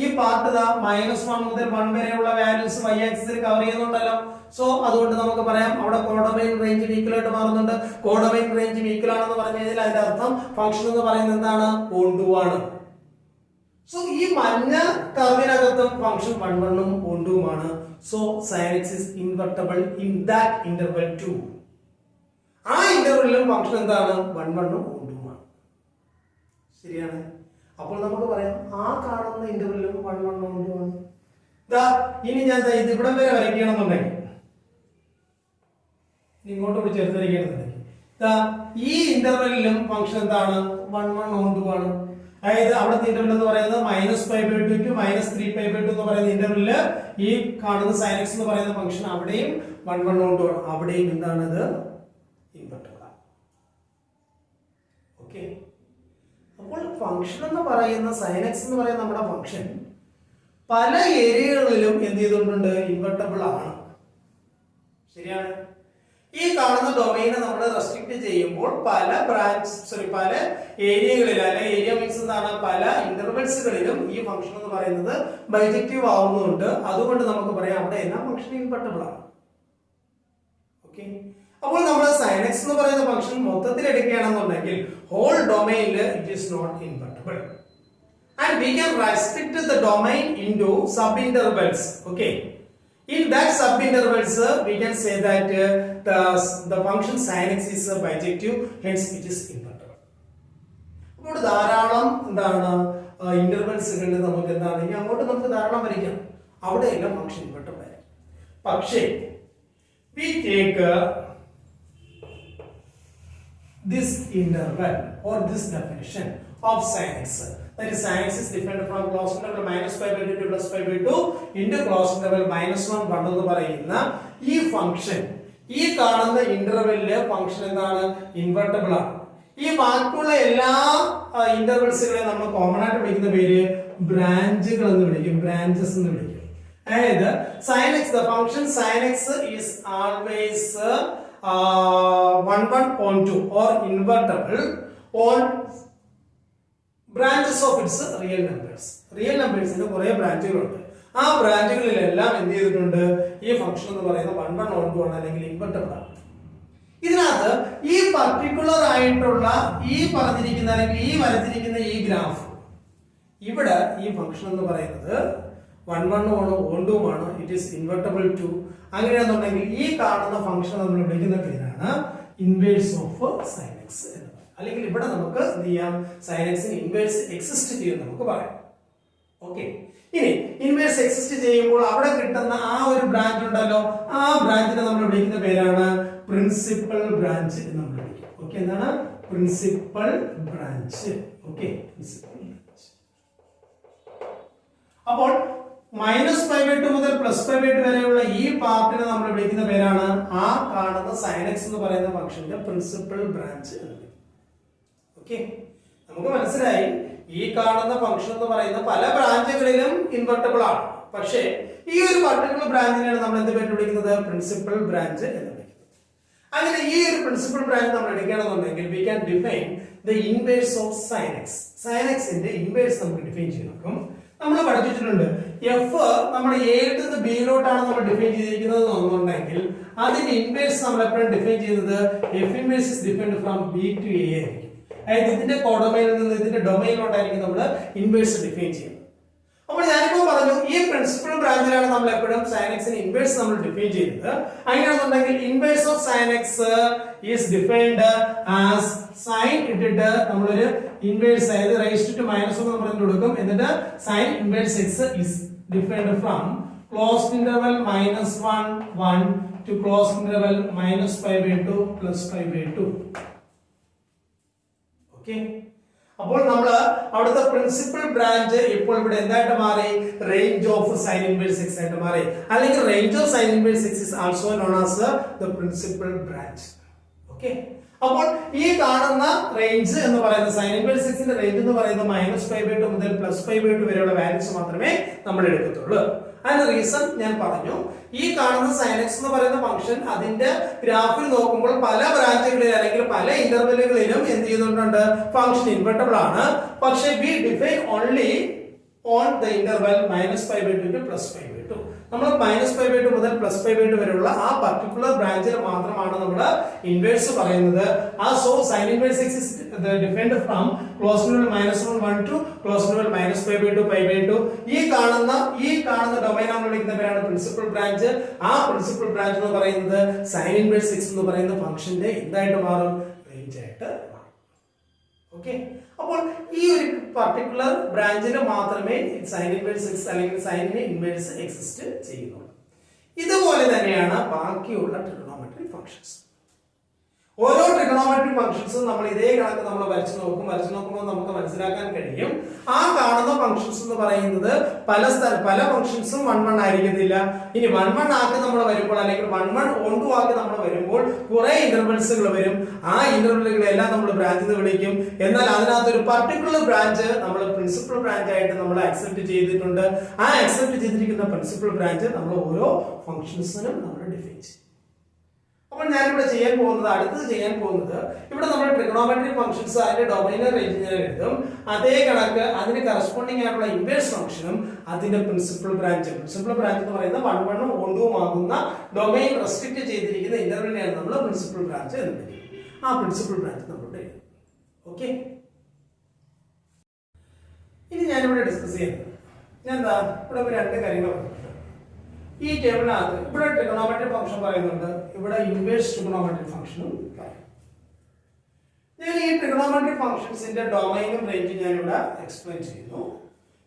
ഈ പാർട്ട് -1 മുതൽ 1 വരെയുള്ള വാല്യൂസ് y ആക്സിസിൽ കവർ ചെയ്യുന്നുണ്ടല്ലോ. സോ അതുകൊണ്ട് നമുക്ക് പറയാം അവിടെ കോഡമൈൻ റേഞ്ച് ഈക്വൽ ആയിട്ട് മാറുന്നുണ്ട്. കോഡമൈൻ റേഞ്ച് ഈക്വൽ ആണെന്ന് പറഞ്ഞു കഴിഞ്ഞാൽ അതിന്റെ അർത്ഥം ഫംഗ്ഷൻ എന്ന് പറയുന്നത് എന്താണ്? 1 2 ആണ്. സോ ഈ മഞ്ഞ കർവിനകത്തും ഫംഗ്ഷൻ 1 1 ഉം 1 2 ആണ്. So sin x is invertible in that interval too. ആ ഇന്റർവെല്ലിലും ഫംഗ്ഷൻ എന്താണ്? 1 1 ഉം 1 2 ആണ്. ശരിയാണ്. അപ്പോൾ നമുക്ക് പറയാം ആ കാണുന്ന ഇന്റർവെല്ലിലും 1 1 1 2 ആണ്. ഇനി ഞാൻ ഇത് ഇവിടെ വരെ വരയ്ക്കണമെന്നുണ്ടെങ്കിൽ ഇങ്ങോട്ട് കൂടി ചേർത്ത് വരയ്ക്കണമെന്നുണ്ടെങ്കിൽ ഈ ഇന്റർവെല്ലിലും ഫംഗ്ഷൻ എന്താണ്? 1 1 1 2 ആണ്. അതായത് അവിടുത്തെ ഇന്റർവെൽ എന്ന് പറയുന്നത് -π/2 to -3π/2 എന്ന് പറയുന്ന ഇന്റർവെല്ലില് ഈ കാണുന്ന sin x എന്ന് പറയുന്ന ഫംഗ്ഷൻ അവിടെയും 1 1 1 2 ആണ്. അവിടെയും എന്താണത്? ഇൻവെർട്ടിബിൾ ആണ്. ഓക്കെ. അപ്പോൾ ഫംഗ്ഷൻ എന്ന് പറയുന്ന sin x എന്ന് പറയുന്ന നമ്മുടെ ഫംഗ്ഷൻ പല ഏരിയകളിലും എന്ത് ചെയ്തിട്ടുണ്ട്? ഇൻവെർട്ടിബിൾ ആണ്. ശരിയാണ്. ഈ കാണുന്ന ഡൊമൈനെ നമ്മൾ റെസ്ട്രിക്ട് ചെയ്യുമ്പോൾ പല പല ഏരിയകളിൽ അല്ലെ ഏരിയ മീൻസ് എന്താണ്? പല ഇന്റർവെൽസുകളിലും ഈ ഫംഗ്ഷൻ എന്ന് പറയുന്നത് ബൈജക്റ്റീവ് ആവുന്നുണ്ട്. അതുകൊണ്ട് നമുക്ക് പറയാം അവിടെ എല്ലാ ഫംഗ്ഷനും ഇൻവെർട്ടിബിൾ ആണ്. ഓക്കെ. അപ്പോൾ നമ്മൾ sin x എന്ന് പറയുന്ന ഫംഗ്ഷൻ മൊത്തത്തിൽ എടുക്കുകയാണെന്നുണ്ടെങ്കിൽ ഹോൾ ഡൊമൈനിൽ it is not invertible. And we can restrict the domain into subintervals. Okay. In that subintervals, we can say that the function sin x is bijective, hence it is invertible. അപ്പോൾ ധാരാളം എന്താണ് ഇന്റർവെൽസുകളിൽ നമുക്ക് എന്താണ് ഇനി അങ്ങോട്ട് നമുക്ക് ധാരാളം വരയ്ക്കാം. അവിടെയെല്ലാം ഫംഗ്ഷൻ ഇൻവെർട്ടിബിൾ ആയിരിക്കും. പക്ഷേ we take this interval or this definition of sin x. That is sin x is different from closed interval minus pi by 2 to plus pi by 2 into closed interval minus 1 1 എന്ന് പറയുന്ന ഈ function ഈ കാണുന്ന ഇന്റർവെല്ലിലെ function എന്താണ്? Invertible ആണ്. ഈ ബാക്കിയുള്ള എല്ലാ ഇന്റർവെൽസുകളെ നമ്മൾ കോമൺ ആയിട്ട് വിളിക്കുന്ന പേര് ബ്രാഞ്ചുകൾ എന്ന് വിളിക്കും, ബ്രാഞ്ചസ് എന്ന് വിളിക്കും. അതായത് sin x, the function sin x is always 1 1 on 2 or invertible on branches of its real numbers. Real നമ്പേഴ്സിന് കുറെ ബ്രാഞ്ചുകളുണ്ട്. ആ ബ്രാഞ്ചുകളിലെല്ലാം എന്ത് ചെയ്തിട്ടുണ്ട്? ഈ ഫംഗ്ഷൻ എന്ന് പറയുന്നത് 1 1 on 2 ആണ്, അല്ലെങ്കിൽ ഇൻവെർട്ടിബിൾ ആണ്. ഇതിനകത്ത് ഈ പർട്ടിക്കുലർ ആയിട്ടുള്ള ഈ പറഞ്ഞിരിക്കുന്ന അല്ലെങ്കിൽ ഈ വരച്ചിരിക്കുന്ന ഈ ഗ്രാഫ്, ഇവിടെ ഈ ഫംഗ്ഷൻ എന്ന് പറയുന്നത് 1 1 on 2 ആണ്. It is invertible too. അങ്ങനെയാണെന്നുണ്ടെങ്കിൽ ഈ കാണുന്ന ഫംഗ്ഷൻ നമ്മൾ വിളിക്കുന്ന പേരാണ് ഇൻവേഴ്സ് ഓഫ് sin x എന്ന്. അല്ലെങ്കിൽ ഇവിടെ നമുക്ക് എന്ത് ചെയ്യാം? sin x ന് ഇൻവേഴ്സ് എക്സിസ്റ്റ് ചെയ്യും നമുക്ക് പറയാം. ഓക്കെ, ഇനി ഇൻവേഴ്സ് എക്സിസ്റ്റ് ചെയ്യുമ്പോൾ അവിടെ കിട്ടുന്ന ആ ഒരു ബ്രാഞ്ച് ഉണ്ടല്ലോ, ആ ബ്രാഞ്ചിനെ നമ്മൾ വിളിക്കുന്ന പേരാണ് പ്രിൻസിപ്പൽ ബ്രാഞ്ച് എന്ന് നമ്മൾ വിളിക്കും. ഓക്കെ, എന്താണ്? Principal branch. Okay, principal branch. അപ്പോൾ മൈനസ് പൈ ബൈ 2 മുതൽ പ്ലസ് പൈ ബൈ 2 വരെയുള്ള ഈ പാർട്ടിനെ നമ്മൾ വിളിക്കുന്ന പേരാണ് ആ കാണുന്ന sin x എന്ന് പറയുന്ന ഫംഗ്ഷന്റെ പ്രിൻസിപ്പൽ ബ്രാഞ്ച് എന്ന്. ഓക്കെ, നമുക്ക് മനസ്സിലായി ഈ കാണുന്ന ഫംഗ്ഷൻ എന്ന് പറയുന്ന പല ബ്രാഞ്ചുകളിലും ഇൻവെർട്ടിബിൾ ആണ്. പക്ഷേ ഈ ഒരു പർട്ടിക്കുലർ ബ്രാഞ്ചിനെയാണ് നമ്മൾ എന്ത് പേര് വിളിക്കുന്നത്? പ്രിൻസിപ്പൽ ബ്രാഞ്ച് എന്ന് വിളിക്കുന്നത്. അങ്ങനെ ഈ ഒരു പ്രിൻസിപ്പൽ ബ്രാഞ്ച് നമ്മൾ എടുക്കണമെന്നുണ്ടെങ്കിൽ we can define the inverse of sin x. sin x ന്റെ ഇൻവേഴ്സ് നമുക്ക് ഡിഫൈൻ ചെയ്ത് നോക്കും. നമ്മൾ പഠിച്ചിട്ടുണ്ട് f നമ്മൾ എയിൽ നിന്ന് ബിയിലോട്ടാണ് നമ്മൾ ഡിഫൈൻ ചെയ്തിരിക്കുന്നത് എന്നുണ്ടെങ്കിൽ അതിന്റെ ഇൻവേഴ്സ് നമ്മൾ എപ്പോഴും ഡിഫൈൻ ചെയ്യുന്നത് f inverse is different from b to a ആയിരിക്കും. അതായത് ഇതിന്റെ കോഡൊമൈനിൽ നിന്ന് ഇതിന്റെ ഡൊമൈനിലോട്ടായിരിക്കും നമ്മൾ ഇൻവേഴ്സ് ഡിഫൈൻ ചെയ്യുന്നത്. അപ്പോൾ ഞാനിപ്പോൾ പറഞ്ഞു ഈ പ്രിൻസിപ്പൽ ബ്രാഞ്ചിലാണ് നമ്മൾ എപ്പോഴും sin x ന് ഇൻവേഴ്സ് നമ്മൾ ഡിഫൈൻ ചെയ്യുന്നത്. അങ്ങനെയാണെന്നുണ്ടെങ്കിൽ inverse of sin x is defined as sin ഇട്ടിട്ട് നമ്മളൊരു ഇൻവേഴ്സ് അതായത് റൈസ്ഡ് ടു മൈനസ് എന്ന് പറഞ്ഞു കൊടുക്കും. എന്നിട്ട് sin inverse x is defined from closed interval minus 1 1 to closed interval minus pi by 2 plus pi by 2. Okay, അപ്പോൾ നമ്മൾ അവിടുത്തെ പ്രിൻസിപ്പൽ ബ്രാഞ്ച് ഇപ്പോൾ ഇവിടെ എന്തായിട്ട് മാറി? Range of sin inverse x ആയിട്ട് മാറി. അല്ലെങ്കിൽ range of sin inverse x is also known as the principal branch. Okay, അപ്പോൾ ഈ കാണുന്ന റേഞ്ച് എന്ന് പറയുന്ന sin ഇൻവേഴ്സ് x ന്റെ റേഞ്ച് എന്ന് പറയുന്നത് മൈനസ് പൈ ബൈ 2 മുതൽ പ്ലസ് പൈ ബൈ 2 വരെയുള്ള വാല്യൂസ് മാത്രമേ നമ്മൾ എടുക്കത്തുള്ളൂ. അതിന്റെ റീസൺ ഞാൻ പറഞ്ഞു. ഈ കാണുന്ന sin x എന്ന് പറയുന്ന ഫംഗ്ഷൻ അതിന്റെ ഗ്രാഫിൽ നോക്കുമ്പോൾ പല ബ്രാഞ്ചുകളിൽ അല്ലെങ്കിൽ പല ഇന്റർവെല്ലുകളിലും എന്ത് ചെയ്യുന്നുണ്ട്? ഫംഗ്ഷൻ ഇൻവെർട്ടിബിൾ ആണ്. പക്ഷേ we define only on the interval minus pi by 2 to plus pi by 2. നമ്മൾ മൈനസ് പൈ ബൈ 2 മുതൽ പ്ലസ് പൈ ബൈ 2 വരെയുള്ള ആ പർട്ടിക്കുലർ ബ്രാഞ്ചിൽ മാത്രമാണ് നമ്മൾ ഇൻവേഴ്സ് പറയുന്നത്. ആ so sin inverse x is defined from closed interval minus 1 1 to closed interval minus pi by 2 pi by 2. ഈ കാണുന്ന ഡൊമൈൻ നമ്മൾ വിളിക്കുന്ന പേരാണ് പ്രിൻസിപ്പൽ ബ്രാഞ്ച്. ആ പ്രിൻസിപ്പൽ ബ്രാഞ്ച് എന്ന് പറയുന്നത് sin ഇൻവേഴ്സ് x എന്ന് പറയുന്ന ഫംഗ്ഷന്റെ എന്തായിട്ട് മാറും? റേഞ്ച് ആയിട്ട് മാറും. ഓക്കെ, അപ്പോൾ ഈ ഒരു പർട്ടിക്കുലർ ബ്രാഞ്ചിൽ മാത്രമേ sin ഇൻവേഴ്സ് x അല്ലെങ്കിൽ sin ഇൻവേഴ്സ് എക്സിസ്റ്റ് ചെയ്യുന്നുള്ളൂ. ഇതുപോലെ തന്നെയാണ് ബാക്കിയുള്ള ട്രിഗണോമെട്രിക് ഫംഗ്ഷൻസ്. ഓരോ ട്രിഗണോമെട്രിക് ഫംഗ്ഷൻസും നമ്മൾ ഇതേ കണക്ക് നമ്മൾ വരച്ചു നോക്കുമ്പോൾ നമുക്ക് മനസ്സിലാക്കാൻ കഴിയും ആ കാണുന്ന ഫംഗ്ഷൻസ് എന്ന് പറയുന്നത് പല ഫംഗ്ഷൻസും 1 1 ആയിരിക്കത്തില്ല. ഇനി 1 1 ആക്കി നമ്മൾ വരുമ്പോൾ അല്ലെങ്കിൽ 1 1 on 2 ആക്കി നമ്മൾ വരുമ്പോൾ കുറെ ഇന്റർവെൽസുകൾ വരും. ആ ഇന്റർവെല്ലുകളെല്ലാം നമ്മൾ ബ്രാഞ്ച് എന്ന് വിളിക്കും. എന്നാൽ അതിനകത്ത് ഒരു പർട്ടിക്കുലർ ബ്രാഞ്ച് നമ്മൾ പ്രിൻസിപ്പൽ ബ്രാഞ്ച് ആയിട്ട് നമ്മൾ അക്സെപ്റ്റ് ചെയ്തിട്ടുണ്ട്. ആ അക്സെപ്റ്റ് ചെയ്തിരിക്കുന്ന പ്രിൻസിപ്പൽ ബ്രാഞ്ച് നമ്മൾ ഓരോ ഫംഗ്ഷൻസിനും നമ്മൾ ഡിഫൈൻ ചെയ്യും. അപ്പോൾ ഞാനിവിടെ അടുത്തത് ചെയ്യാൻ പോകുന്നത് ഇവിടെ നമ്മൾ ട്രിഗണോമെട്രിക് ഫംഗ്ഷൻസ് അതിന്റെ ഡൊമൈനർ റേഞ്ച് എഴുതും. അതേ കണക്ക് അതിന് കറസ്പോണ്ടിങ് ആയിട്ടുള്ള ഇൻവേഴ്സ് ഫംഗ്ഷനും അതിന്റെ പ്രിൻസിപ്പൽ ബ്രാഞ്ച് എന്ന് പറയുന്നത് 1 1 on 2 ആകുന്ന ഡൊമൈൻ റെസ്ട്രിക്റ്റ് ചെയ്തിരിക്കുന്ന ഇന്റർവെല്ലിനെയാണ് നമ്മൾ പ്രിൻസിപ്പൽ ബ്രാഞ്ച് എന്ന് വിളിക്കുന്നത്. ആ പ്രിൻസിപ്പൽ ബ്രാഞ്ച് നമ്മൾ എഴുതും. ഓക്കെ, ഇനി ഞാനിവിടെ ഡിസ്കസ് ചെയ്യുന്നത് ഇവിടെ രണ്ട് കാര്യങ്ങൾ. ഈ ടേബിളിനകത്ത് ഇവിടെ ട്രിഗണോമെട്രിക് ഫംഗ്ഷൻ പറയുന്നുണ്ട്, ഇവിടെ ഇൻവേഴ്സ് ട്രിഗണോമെട്രിക് ഫംഗ്ഷനും പറയും. ഞാൻ ഈ ട്രിഗണോമെട്രിക് ഫംഗ്ഷൻസിന്റെ ഡൊമൈനും റേഞ്ചും ഞാനിവിടെ എക്സ്പ്ലെയിൻ ചെയ്യുന്നു.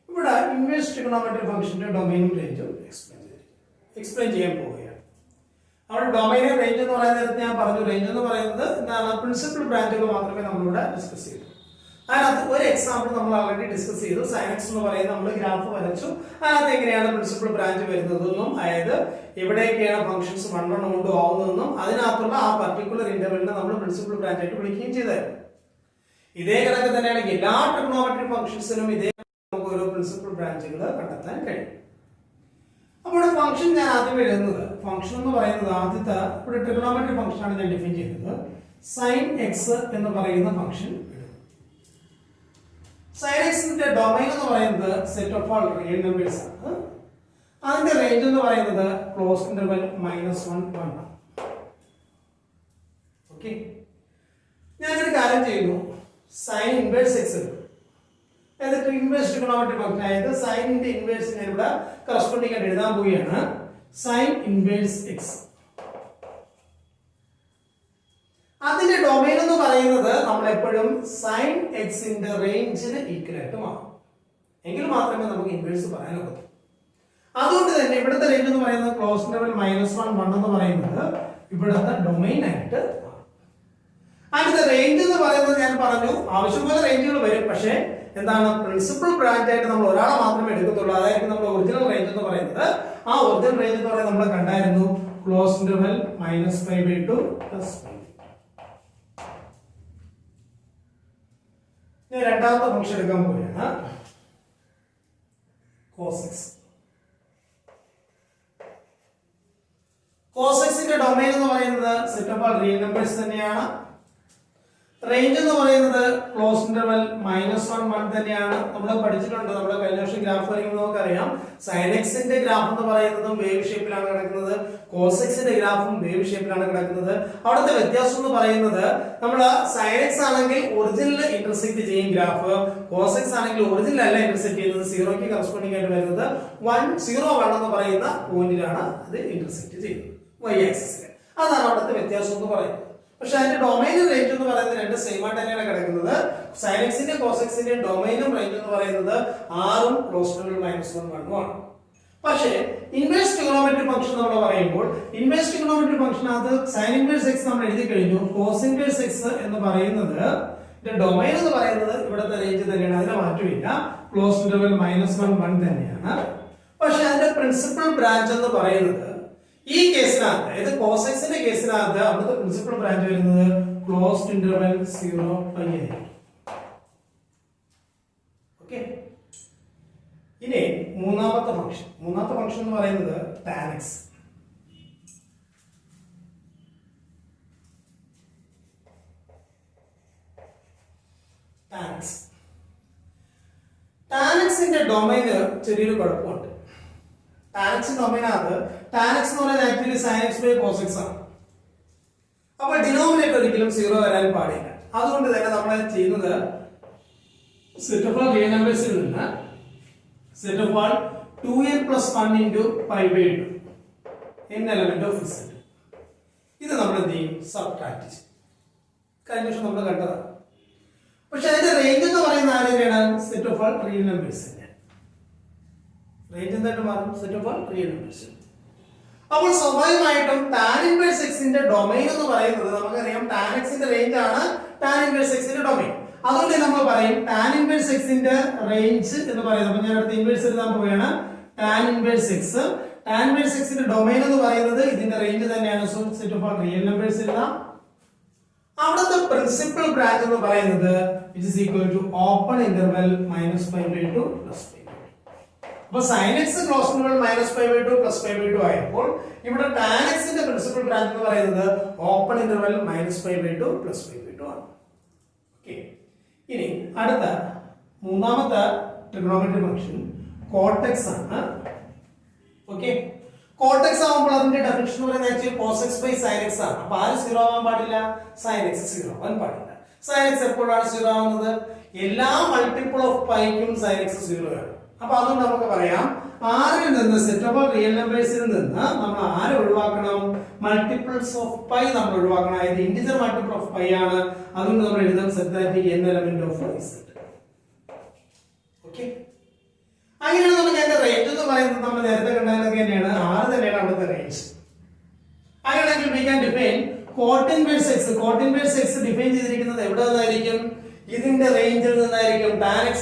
ഇവിടെ ഇൻവേഴ്സ് ട്രിഗണോമെട്രിക് ഫംഗ്ഷന്റെ ഡൊമൈനും റേഞ്ചും എക്സ്പ്ലെയിൻ ചെയ്യാൻ പോവുകയാണ്. അവിടെ ഡൊമൈൻ റേഞ്ച് എന്ന് പറയുന്ന നേരത്തെ ഞാൻ പറഞ്ഞു, റേഞ്ച് എന്ന് പറയുന്നത് എന്താണ്, പ്രിൻസിപ്പൽ ബ്രാഞ്ചുകൾ മാത്രമേ നമ്മളിവിടെ ഡിസ്കസ് ചെയ്തു. അതിനകത്ത് ഒരു എക്സാമ്പിൾ നമ്മൾ ഓൾറെഡി ഡിസ്കസ് ചെയ്തു. സൈനക്സ് എന്ന് പറയുന്നത് നമ്മൾ ഗ്രാഫ് വരച്ചു, അതിനകത്ത് എങ്ങനെയാണ് പ്രിൻസിപ്പൽ ബ്രാഞ്ച് വരുന്നതെന്നും, അതായത് എവിടെയൊക്കെയാണ് ഫംഗ്ഷൻസ് 1 1 കൊണ്ട് ആവുന്നതെന്നും അതിനകത്തുള്ള ആ പർട്ടിക്കുലർ ഇന്റർവെലിനെ നമ്മൾ പ്രിൻസിപ്പൽ ബ്രാഞ്ച് ആയിട്ട് വിളിക്കുകയും ചെയ്തായിരുന്നു. ഇതേ കണക്ക് തന്നെയാണ് എല്ലാ ട്രിഗണോമെട്രിക് ഫംഗ്ഷൻസിനും ഇതേ നമുക്ക് ഓരോ പ്രിൻസിപ്പൽ ബ്രാഞ്ചുകൾ കണ്ടെത്താൻ കഴിയും. അപ്പോൾ ഇവിടെ ഫംഗ്ഷൻ ഞാൻ ആദ്യം എഴുതുന്നത്, ഫംഗ്ഷൻ എന്ന് പറയുന്നത് ആദ്യത്തെ ഇവിടെ ട്രിഗണോമെട്രിക് ഫംഗ്ഷൻ ആണ് ഞാൻ ഡിഫൈൻ ചെയ്തത്. സൈൻ എക്സ് എന്ന് പറയുന്ന ഫംഗ്ഷൻ എഴുതും. സൈൻ എക്സിന്റെ ഡൊമൈൻ എന്ന് പറയുന്നത് set of all real numbers ആണ്. അതിന്റെ റേഞ്ച് എന്ന് പറയുന്നത് ക്ലോസ് ഇന്റർവെൽ -1 1. ഓക്കെ, ഞാനൊരു കാര്യം ചെയ്യുന്നു, സൈൻ ഇൻവേഴ്സ് എക്സ് എടുക്കും. അതായത് ഇൻവേഴ്സ് ട്രിഗണോമെട്രിക് ഫംഗ്ഷൻ, അതായത് സൈനിന്റെ ഇൻവേഴ്സ് ഞാൻ ഇവിടെ കറസ്പോണ്ടിങ് ആയിട്ട് എഴുതാൻ പോവുകയാണ്. സൈൻ ഇൻവേഴ്സ് എക്സ്, അതിന്റെ ഡൊമൈൻ എന്ന് പറയുന്നത് നമ്മൾ എപ്പോഴും സൈൻ എക്സിന്റെ റേഞ്ചിന് ഈക്വൽ ആയിട്ട് മാറും, എങ്കിൽ മാത്രമേ നമുക്ക് ഇൻവേഴ്സ് പറയാൻ ഒക്കൂ. അതുകൊണ്ട് തന്നെ ഇവിടുത്തെ റേഞ്ച് എന്ന് പറയുന്നത് ക്ലോസ് ഇന്റർവെൽ -1 1 എന്ന് പറയുന്നത് ഇവിടുത്തെ ഡൊമൈൻ ആയിട്ട് മാറും. അതിന്റെ റേഞ്ച് എന്ന് പറയുന്നത് ഞാൻ പറഞ്ഞു ആവശ്യം പോലെ റേഞ്ചുകൾ വരും, പക്ഷേ എന്താണ്, പ്രിൻസിപ്പൽ ബ്രാഞ്ച് ആയിട്ട് നമ്മൾ ഒരാളെ മാത്രമേ എടുക്കത്തുള്ളൂ. അതായത് നമ്മുടെ ഒറിജിനൽ റേഞ്ച് എന്ന് പറയുന്നത്, ആ ഒറിജിനൽ റേഞ്ച് എന്ന് പറയുന്നത് നമ്മൾ കണ്ടായിരുന്നു ക്ലോസ് ഇന്റർവെൽ -π/2 +π. ഞാൻ രണ്ടാമത്തെ ഫംഗ്ഷൻ എടുക്കാൻ പോവുകയാണ്, cos x. cos x ന്റെ ഡൊമൈൻ എന്ന് പറയുന്നത് set of all real numbers തന്നെയാണ്. റേഞ്ച് എന്ന് പറയുന്നത് ക്ലോസ് ഇന്റർവെൽ -1 1 തന്നെയാണ്. നമ്മൾ പഠിച്ചിട്ടുണ്ട്, നമ്മുടെ കഴിഞ്ഞ വർഷം ഗ്രാഫ് വരയ്ക്കുമ്പോൾ നമുക്കറിയാം സൈൻ എക്സിന്റെ ഗ്രാഫ് എന്ന് പറയുന്നതും വേവ് ഷേപ്പിലാണ് കിടക്കുന്നത്, കോസ് എക്സിന്റെ ഗ്രാഫും വേവ് ഷേപ്പിലാണ് കിടക്കുന്നത്. അവിടുത്തെ വ്യത്യാസം എന്ന് പറയുന്നത്, നമ്മൾ സൈൻ എക്സ് ആണെങ്കിൽ ഒറിജിനൽ ഇന്റർസെക്ട് ചെയ്യും ഗ്രാഫ്, കോസ് എക്സ് ആണെങ്കിൽ ഒറിജിനൽ അല്ല ഇന്റർസെക്ട് ചെയ്യുന്നത്, 0ക്ക് കറസ്പോണ്ടിങ് ആയിട്ട് വരുന്നത് 1 0 1 എന്ന് പറയുന്ന പോയിന്റിലാണ് അത് ഇന്റർസെക്ട് ചെയ്യുന്നത്, y ആക്സിസിൽ. അതാണ് അവിടുത്തെ വ്യത്യാസം എന്ന് പറയുന്നത്. പക്ഷെ അതിന്റെ ഡൊമൈനും റേഞ്ച് എന്ന് പറയുന്നത് രണ്ട് സെയിം ആയിട്ട് തന്നെയാണ് കിടക്കുന്നത്. സൈൻ എക്സിന്റെ കോസ് എക്സിന്റെ ഡൊമൈനും റേഞ്ച് എന്ന് പറയുന്നത് 6 ഉം ക്ലോസ് ഇന്റർവെൽ -1 1 ആണ്. പക്ഷേ ഇൻവേഴ്സ് ട്രിഗണോമെട്രിക് ഫംഗ്ഷൻ നമ്മൾ പറയുമ്പോൾ, ഇൻവേഴ്സ് ട്രിഗണോമെട്രിക് ഫംഗ്ഷൻ അത് സൈൻ ഇൻവേഴ്സ് എക്സ് നമ്മൾ എഴുതി കഴിഞ്ഞു, കോസ് ഇൻവേഴ്സ് എക്സ് എന്ന് പറയുന്നത് ഡൊമൈൻ എന്ന് പറയുന്നത് ഇവിടുത്തെ റേഞ്ച് തന്നെയാണ്, അതിന് മാറ്റമില്ല, ക്ലോസ് ഇന്റർവെൽ -1 1 തന്നെയാണ്. പക്ഷെ അതിന്റെ പ്രിൻസിപ്പൽ ബ്രാഞ്ച് എന്ന് പറയുന്നത് ഈ കേസിനകത്ത്, അതായത് കോസ് എക്സിന്റെ കേസിനകത്ത് അവിടുത്തെ പ്രിൻസിപ്പൽ ബ്രാഞ്ച് വരുന്നത് ക്ലോസ്ഡ് ഇന്റർവെൽ 0 π ആയിരിക്കും. ഓക്കെ, ഇനി മൂന്നാമത്തെ ഫംഗ്ഷൻ എന്ന് പറയുന്നത് tan x. tan x ന്റെ ഡൊമൈന് ചെറിയൊരു കുഴപ്പമുണ്ട്. tan x ഡൊമൈനകത്ത് tan x എന്ന് പറയുന്നത് actually sin x by cos x ആണ്. അപ്പോൾ ഡിനോമിനേറ്റർ ഒരിക്കലും 0 വരാൻ പാടില്ല. അതുകൊണ്ട് തന്നെ നമ്മൾ ചെയ്യുന്നത് സെറ്റ് ഓഫ് ഓൾ റിയൽ നമ്പേഴ്സിൽ നിന്ന് set of all 2n + 1 × π/2 n element of z, ഇത് നമ്മൾ എന്ത് ചെയ്യും, സബ്ട്രാക്ട് ചെയ്യും. കഴിഞ്ഞ വർഷം നമ്മൾ കണ്ടതാണ്. പക്ഷെ അതിന്റെ റേഞ്ച് എന്ന് പറയുന്നത് ആരെയാണ്, set of all real numbers. Range എന്തായിട്ട് മാറും, set of all real numbers. അപ്പോൾ സ്വാഭാവികമായിട്ടും tan ഇൻവേഴ്സ് x ന്റെ ഡൊമൈൻ എന്ന് പറയുന്നത് നമുക്കറിയാം tan x ന്റെ റേഞ്ച് ആണ് tan ഇൻവേഴ്സ് x ന്റെ ഡൊമൈൻ. അതുകൊണ്ട് നമ്മൾ പറയും tan ഇൻവേഴ്സ് x ന്റെ റേഞ്ച് എന്ന് പറയുന്നത്, അപ്പോൾ ഞാൻ അടുത്ത ഇൻവേഴ്സ് എഴുതാൻ പോവുകയാണ്, tan inverse x. tan inverse x ന്റെ ഡൊമൈൻ എന്ന് പറയുന്നത് ഇതിന്റെ റേഞ്ച് തന്നെയാണ്, so set of all real numbers എഴുതാം. അവിടുത്തെ പ്രിൻസിപ്പൽ ബ്രാഞ്ച് എന്ന് പറയുന്നത് which is equal to open interval -π/2 +π. അപ്പോൾ sin x ക്ലോസ് ഇന്റർവെൽ -π/2 +π/2 ആയപ്പോൾ ഇവിടെ tan x ന്റെ പ്രിൻസിപ്പൽ ബ്രാഞ്ച് എന്ന് പറയുന്നത് ഓപ്പൺ ഇന്റർവെൽ -π/2 +π/2 ആണ്. ഓക്കേ, ഇനി അടുത്ത മൂന്നാമത്തെ ട്രിഗണോമെട്രിക് ഫംഗ്ഷൻ cot x ആണ്. ഓക്കേ, cot x ആവുമ്പോൾ അതിന്റെ ഡെഫിനിഷൻ എന്ന് പറയുന്നത് actually cos x by sin x ആണ്. അപ്പോൾ ആര് 0 ആവാൻ പാടില്ല, sin x 0 ആവാൻ പാടില്ല. sin x എപ്പോഴാണ് 0 ആവുന്നത്, എല്ലാ മൾട്ടിപ്പിൾ ഓഫ് പൈക്കും sin x 0 ആണ്. അപ്പോൾ അതുകൊണ്ട് നമുക്ക് പറയാം, ആറിൽ നിന്ന് സെറ്റ് ഓഫ് റിയൽ നമ്പേഴ്സിൽ നിന്ന് നമ്മൾ ആരെ ഒഴിവാക്കണം, മൾട്ടിപ്പിൾസ് ഓഫ് പൈ നമ്മൾ ഒഴിവാക്കണം. അതായത് ഇന്റിജർ മൾട്ടിപ്പിൾ ഓഫ് പൈ ആണ്. അതുകൊണ്ട് നമ്മൾ എഴുതാം set that n element of z. Okay, അങ്ങനെയാണ് നമുക്ക് അതിന്റെ റേഞ്ച് എന്ന് പറയുന്നത് നമ്മൾ നേരത്തെ കണ്ടതൊക്കെ തന്നെയാണ്, 6 തന്നെയാണ് അവിടുത്തെ റേഞ്ച്. അങ്ങനെ ഇൻവേഴ്സ് എക്സ് ഡിഫൈൻ ചെയ്തിരിക്കുന്നത് എവിടെ നിന്നായിരിക്കും? ഇതിന്റെ റേഞ്ചിൽ നിന്നായിരിക്കും. tan x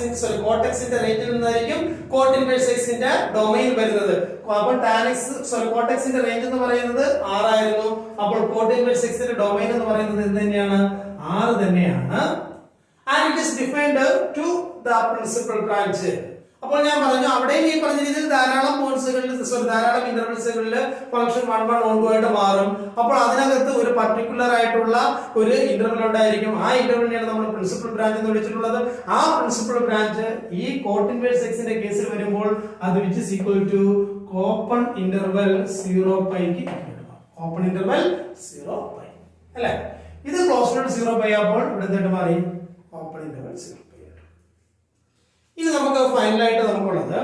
cot x ന്റെ റേഞ്ചിൽ നിന്നായിരിക്കും cot ഇൻവേഴ്സ് x ന്റെ ഡൊമെയ്ൻ വരുന്നത്. അപ്പോൾ cot x ന്റെ റേഞ്ച് എന്ന് പറയുന്നത് 6 ആയിരുന്നു. അപ്പോൾ cot ഇൻവേഴ്സ് x ന്റെ ഡൊമെയ്ൻ എന്ന് പറയുന്നത് എന്ത് തന്നെയാണ്? 6 തന്നെയാണ്. And it is defined to the principal branch. അപ്പോൾ ഞാൻ പറഞ്ഞു അവിടെയും ഈ പറഞ്ഞ രീതിയിൽ ധാരാളം ധാരാളം ഇന്റർവെൽസുകളിൽ ഫംഗ്ഷൻ 1 1 1 2 ആയിട്ട് മാറും. അപ്പോൾ അതിനകത്ത് ഒരു പർട്ടിക്കുലർ ആയിട്ടുള്ള ഒരു ഇന്റർവെൽ ഉണ്ടായിരിക്കും. ആ ഇന്റർവെലിനെയാണ് നമ്മൾ പ്രിൻസിപ്പൽ ബ്രാഞ്ച് എന്ന് വിളിച്ചിട്ടുള്ളത്. ആ പ്രിൻസിപ്പൽ ബ്രാഞ്ച് ഈ cot ഇൻവേഴ്സ് x ന്റെ കേസിൽ വരുമ്പോൾ അത് which is equal to open interval 0 π ക്ക് ഓപ്പൺ ഇന്റർവെൽ 0 π അല്ലേ? ഇത് ക്ലോസ്ഡ് 0 π ആയപ്പോൾ ഇവിടെ എന്തായിട്ട് മാറി? Open interval 0 π. ഇത് നമുക്ക് ഫൈനലായിട്ട് നമുക്കുള്ളത്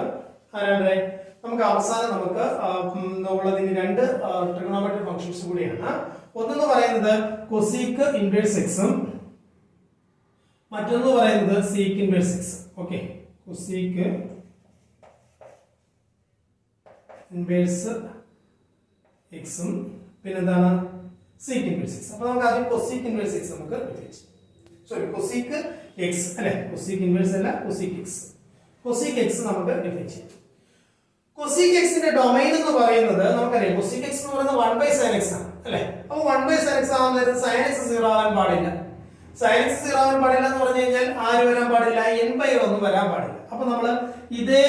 ആരാണ്? നമുക്ക് അവസാനം നമുക്ക് ഉള്ളതിന് രണ്ട് ട്രിഗണോമെട്രിക് ഫംഗ്ഷൻസ് കൂടിയാണ്. ഒന്നെന്ന് പറയുന്നത് കൊസീക്ക് ഇൻവേഴ്സ് എക്സും മറ്റൊന്ന് പറയുന്നത് sec inverse X. Okay, cosec inverse എക്സും പിന്നെന്താണ്? Sec inverse X. അപ്പൊ നമുക്ക് ആദ്യം കൊസീക്ക് ഇൻവേഴ്സ് എക്സ് നമുക്ക് കൊസീക്ക് എക്സ് അല്ലെ, കൊസീക്ക് ഇൻവേഴ്സ് അല്ല, കൊസീക്ക് എക്സ്. കൊസീക്ക് എക്സ് നമുക്ക് ഡിഫൈൻ ചെയ്യാം. കൊസീക്ക് എക്സിന്റെ ഡൊമൈൻ എന്ന് പറയുന്നത് നമുക്കറിയാം. കൊസീക്ക് എക്സ് എന്ന് പറയുന്നത് 1/sin x ആണ് അല്ലെ? അപ്പോൾ 1/sin x ആവുന്നത് sin x 0 ആവാൻ പാടില്ല. sin x 0 ആവാൻ പാടില്ല എന്ന് പറഞ്ഞു കഴിഞ്ഞാൽ ആര് വരാൻ പാടില്ല? n/1 ഒന്നും വരാൻ പാടില്ല. അപ്പൊ നമ്മൾ ഇതേ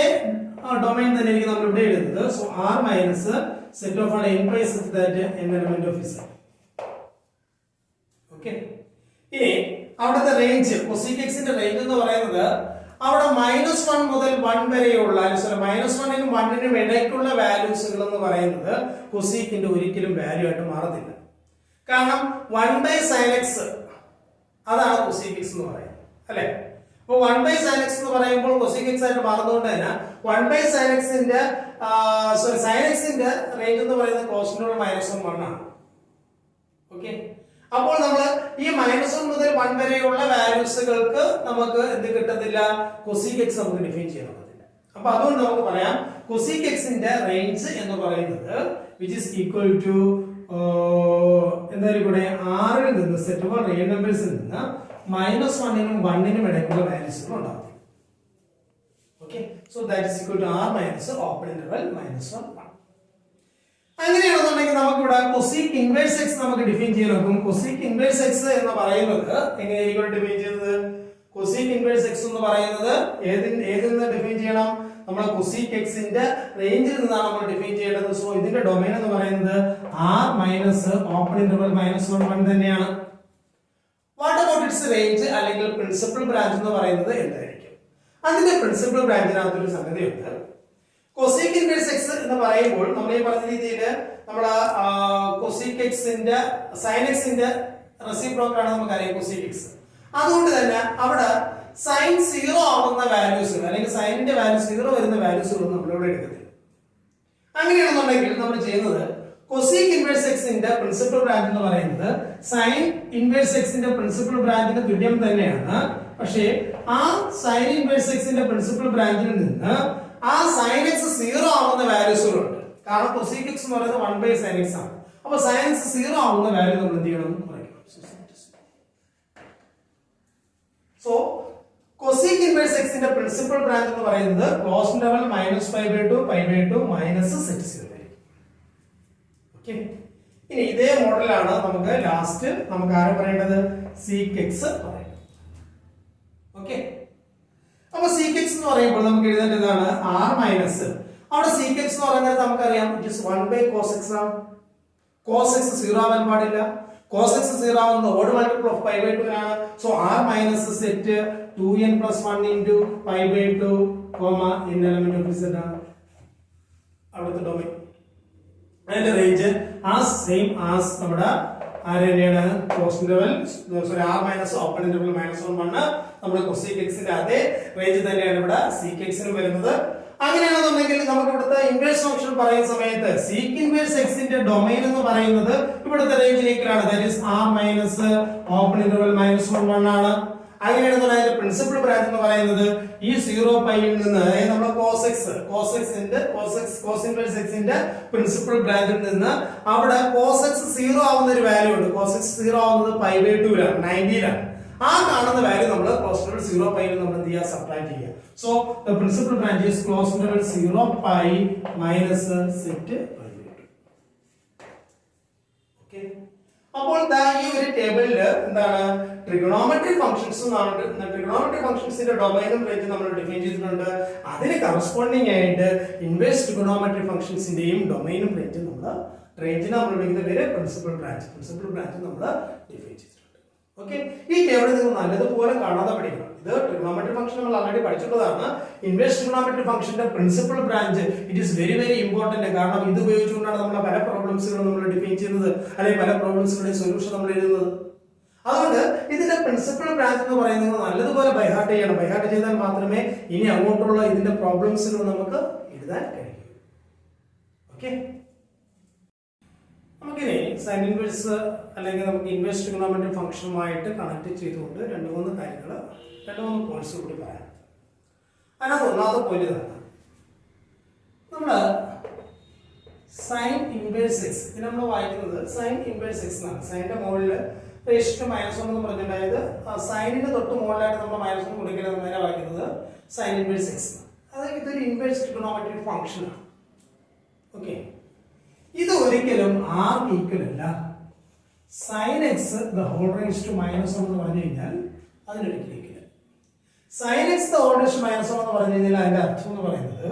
ഡൊമൈൻ തന്നെയായിരിക്കും നമ്മൾ ഇവിടെ എഴുതുന്നത്. So r minus set of n/, such that n element of z. Okay, ഇനി അവിടുത്തെ റേഞ്ച് കൊസീക്ക് എക്സിന്റെ റേഞ്ച് എന്ന് പറയുന്നത് അവിടെ -1 മുതൽ 1 വരെയുള്ള -1 നും 1 നും ഇടയ്ക്കുള്ള വാല്യൂസുകൾ എന്ന് പറയുന്നത് കൊസീക്കിന്റെ ഒരിക്കലും വാല്യൂ ആയിട്ട് മാറത്തില്ല. കാരണം 1/sin x അതാണ് കൊസീക്ക് എക്സ് എന്ന് പറയുന്നത് അല്ലെ? അപ്പോൾ 1/sin x എന്ന് പറയുമ്പോൾ കൊസീക്ക് എക്സ് ആയിട്ട് മാറുന്നതുകൊണ്ട് തന്നെ 1/sin x ന്റെ sin x ന്റെ റേഞ്ച് എന്ന് പറയുന്നത് ക്ലോസ്ഡ് -1 1 ആണ്. ഓക്കെ, അപ്പോൾ നമ്മൾ ഈ -1 മുതൽ 1 വരെയുള്ള വാല്യൂസുകൾക്ക് നമുക്ക് എന്ത് കിട്ടത്തില്ല? കൊസീക്ക് എക്സ് നമുക്ക് ഡിഫൈൻ ചെയ്യാൻ പറ്റില്ല. അപ്പൊ അതുകൊണ്ട് നമുക്ക് പറയാം കൊസീക്ക് എക്സിന്റെ റേഞ്ച് എന്ന് പറയുന്നത് which is equal to എന്തായാലും കൂടെ r ൽ നിന്ന് സെറ്റ് ഓഫ് റിയൽ നമ്പേഴ്സിൽ നിന്ന് -1 നും 1 നും ഇടയ്ക്കുള്ള വാല്യൂസുകൾ ഉണ്ടാവും. Okay, so that is equal to r minus open interval -1 1. അങ്ങനെയാണെന്നുണ്ടെങ്കിൽ നമുക്ക് ഇവിടെ കൊസീക്ക് ഇൻവേഴ്സ് എക്സ് നമുക്ക് ഡിഫൈൻ ചെയ്യാൻ നോക്കും. കൊസീക്ക് ഇൻവേഴ്സ് എക്സ് എന്ന് പറയുന്നത് എങ്ങനെയായിരിക്കും ഡിഫൈൻ ചെയ്യുന്നത്? കൊസീക്ക് ഇൻവേഴ്സ് എക്സ് എന്ന് പറയുന്നത് ഏതിൽ നിന്ന് ഡിഫൈൻ ചെയ്യണം? നമ്മൾ കൊസീക്ക് എക്സിന്റെ റേഞ്ചിൽ നിന്നാണ് നമ്മൾ ഡിഫൈൻ ചെയ്യേണ്ടത്. സോ ഇതിന്റെ ഡൊമൈൻ എന്ന് പറയുന്നത് r മൈനസ് ഓപ്പൺ ഇന്റർവെൽ -1 1 തന്നെയാണ്. വാട്ട് അബൌട്ട് ഇറ്റ്സ് റേഞ്ച് അല്ലെങ്കിൽ പ്രിൻസിപ്പൽ ബ്രാഞ്ച് എന്ന് പറയുന്നത് എന്തായിരിക്കും? അതിന്റെ പ്രിൻസിപ്പൽ ബ്രാഞ്ചിനകത്തൊരു സംഗതിയുണ്ട്. കൊസീക്ക് ഇൻവേഴ്സ് എക്സ് എന്ന് പറയുമ്പോൾ നമ്മൾ ഈ പറഞ്ഞ രീതിയിൽ നമ്മൾ കൊസീക്ക് എക്സിന്റെ സൈൻ എക്സിന്റെ റെസിപ്രോക്കൽ ആണ് നമുക്കറിയാം കൊസീക്ക് എക്സ്. അതുകൊണ്ട് തന്നെ അവിടെ സൈൻ 0 ആവുന്ന വാല്യൂസുകൾ അല്ലെങ്കിൽ സൈനിന്റെ വാല്യൂ 0 വരുന്ന വാല്യൂസുകൾ നമ്മളിവിടെ എടുക്കത്തില്ല. അങ്ങനെയാണെന്നുണ്ടെങ്കിൽ നമ്മൾ ചെയ്യുന്നത് കൊസീക്ക് ഇൻവേഴ്സ് എക്സിന്റെ പ്രിൻസിപ്പൽ ബ്രാഞ്ച് എന്ന് പറയുന്നത് സൈൻ ഇൻവേഴ്സ് എക്സിന്റെ പ്രിൻസിപ്പൽ ബ്രാഞ്ചിന് തുല്യം തന്നെയാണ്. പക്ഷേ ആ സൈൻ ഇൻവേഴ്സ് എക്സിന്റെ പ്രിൻസിപ്പൽ ബ്രാഞ്ചിൽ നിന്ന് ആ sin x 0 ആവുന്ന വാല്യൂസുകളുണ്ട്. കാരണം കൊസീക്ക് എക്സ് എന്ന് പറയുന്നത് 1/sin x ആണ്. അപ്പോൾ sin x 0 ആവുന്ന വാല്യൂ നമ്മൾ എന്ത് ചെയ്യണം? കുറയ്ക്കണം. സോ കൊസീക്ക് ഇൻവേഴ്സ് എക്സിന്റെ പ്രിൻസിപ്പൽ ബ്രാഞ്ച് എന്ന് പറയുന്നത് ക്ലോസ് ഇന്റർവെൽ -π/2 π/2 set 0 ആയിരിക്കും. ഓക്കേ, ഇനി ഇതേ മോഡലാണ് നമുക്ക് ലാസ്റ്റ് നമുക്ക് ആരെ പറയേണ്ടത്? സീക്ക് എക്സ് പറയണം. ഓക്കേ, അപ്പൊ sec x എന്ന് പറയുമ്പോൾ നമുക്ക് എഴുതേണ്ടതാണ് r മൈനസ് അവിടെ sec x എന്ന് പറയുന്നത് നമുക്കറിയാം it is 1/cos x ആണ്. cos x 0 ആവാൻ പാടില്ല. cos x 0 ആവുന്നത് ഓഡ് മൾട്ടിപ്പിൾ ഓഫ് π/2 ആണ്. So r minus set 2n + 1 into π/2 n element of z ആണ് അവിടുത്തെ ഡൊമൈൻ. അതിന്റെ റേഞ്ച് സെയിം ആസ് നമ്മുടെ ആരെയാണ്? Close interval r minus open interval -1 1 നമ്മുടെ കൊസീക്ക് എക്സിന്റെ അതേ റേഞ്ച് തന്നെയാണ് ഇവിടെ സീക്ക് എക്സിനും വരുന്നത്. അങ്ങനെയാണെന്നുണ്ടെങ്കിൽ നമുക്ക് ഇവിടുത്തെ ഇൻവേഴ്സ് ഫംഗ്ഷൻ പറയുന്ന സമയത്ത് സീക്ക് ഇൻവേഴ്സ് എക്സിന്റെ ഡൊമൈൻ എന്ന് പറയുന്നത് ഇവിടുത്തെ റേഞ്ചിലേക്കാണ്. That is r minus open interval -1 1 ആണ്. അങ്ങനെയാണെന്നുള്ള അതിന്റെ പ്രിൻസിപ്പൽ ബ്രാഞ്ച് എന്ന് പറയുന്നത് ഈ 0 പൈയിൽ നിന്ന് നമ്മൾ കോസ് ഇൻവേഴ്സ് എക്സിന്റെ പ്രിൻസിപ്പൽ ബ്രാഞ്ചിൽ നിന്ന് അവിടെ കോസ് എക്സ് 0 ആവുന്ന ഒരു വാല്യൂ ഉണ്ട്. കോസ് എക്സ് 0 ആവുന്നത് π/2 ലാണ്, 90 ലാണ്. ആ കാണുന്ന വാല്യൂ നമ്മൾ ക്ലോസ് ഇന്റർവൽ 0 പൈയിൽ നമ്മൾ എന്ത് ചെയ്യുക, സബ്ട്രാക്ട് ചെയ്യുക. So the principal branch is close interval 0 pi minus set π/2. Okay, അപ്പോൾ ഈ ഒരു ടേബിളിൽ എന്താണ് ട്രിഗണോമെട്രി ഫംഗ്ഷൻസ് ട്രിഗണോമെട്രി ഫംഗ്ഷൻസിന്റെ ഡൊമൈനും റേഞ്ചും നമ്മൾ ഡിഫൈൻ ചെയ്തിട്ടുണ്ട്. അതിന് കറസ്പോണ്ടിങ് ആയിട്ട് ഇൻവേഴ്സ് ട്രിഗണോമെട്രി ഫംഗ്ഷൻസിന്റെയും ഡൊമൈനും റേഞ്ചും റേഞ്ചിനെ നമ്മൾ വിളിക്കുന്ന പേര് പ്രിൻസിപ്പൽ ബ്രാഞ്ച് നമ്മൾ ഡിഫൈൻ ചെയ്തിട്ടുണ്ട്. ഓക്കെ, ഈ ടേബിൾ നിങ്ങൾ നല്ലതുപോലെ കാണാതെ പഠിക്കണം. ഇത് ട്രിഗണോമെട്രി ഫംഗ്ഷൻ നമ്മൾ ഓൾറെഡി പഠിച്ചിട്ടുള്ളതാണ്. ഇൻവേഴ്സ് ട്രിഗണോമെട്രി ഫംഗ്ഷന്റെ principal branch it is very very important. കാരണം ഇത് ഉപയോഗിച്ചുകൊണ്ടാണ് നമ്മൾ പല പ്രോബ്ലംസുകളും നമ്മൾ ഡിഫൈൻ ചെയ്യുന്നത്, അല്ലെങ്കിൽ പല പ്രോബ്ലംസുകളുടെ സൊല്യൂഷൻ നമ്മൾ എഴുതുന്നത്. അതുകൊണ്ട് ഇതിന്റെ പ്രിൻസിപ്പൽ ബ്രാഞ്ച് എന്ന് പറയുന്നത് നല്ലതുപോലെ ബൈഹാർട്ട് ചെയ്യണം. ബൈഹാർട്ട് ചെയ്താൽ മാത്രമേ ഇനി അങ്ങോട്ടുള്ള ഇതിന്റെ പ്രോബ്ലംസുകൾ നമുക്ക് എഴുതാൻ കഴിയൂ. ഓക്കെ, നമുക്കിനി സൈൻ ഇൻവേഴ്സ് അല്ലെങ്കിൽ നമുക്ക് ഇൻവേഴ്സ് ട്രിഗണോമെട്രി ഫംഗ്ഷനുമായിട്ട് കണക്ട് ചെയ്തുകൊണ്ട് രണ്ട് മൂന്ന് പോയിന്റ്സ് കൂടി പറയാം. അതിനകത്ത് ഒന്നാമത്തെ പോയിന്റ് ഇതാണ്, നമ്മൾ സൈൻ ഇൻവേഴ്സ് എക്സ് ഇത് നമ്മൾ വായിക്കുന്നത് സൈൻ ഇൻവേഴ്സ് എക്സ് എന്നാണ്. സൈനിന്റെ മുകളിൽ റേഷ്യോ -1 എന്ന് പറഞ്ഞിട്ടുണ്ടായത് സൈനിന്റെ തൊട്ട് മുകളിലായിട്ട് നമ്മൾ -1 കൊടുക്കില്ല, നമ്മൾ നേരെ വായിക്കുന്നത് സൈൻ ഇൻവേഴ്സ് എക്സ്. അതായത് ഇതൊരു ഇൻവേഴ്സ് ട്രിഗണോമെട്രി ഫംഗ്ഷൻ ആണ്. ഓക്കെ, ഇത് ഒരിക്കലും ആർക്ക് ഈക്വൽ അല്ല. Sine x the whole raise to -1 എന്ന് പറഞ്ഞു കഴിഞ്ഞാൽ അതിനൊരിക്കലും equal. Sine x the whole raise to -1 എന്ന് പറഞ്ഞു കഴിഞ്ഞാൽ അതിന്റെ അർത്ഥം എന്ന് പറയുന്നത്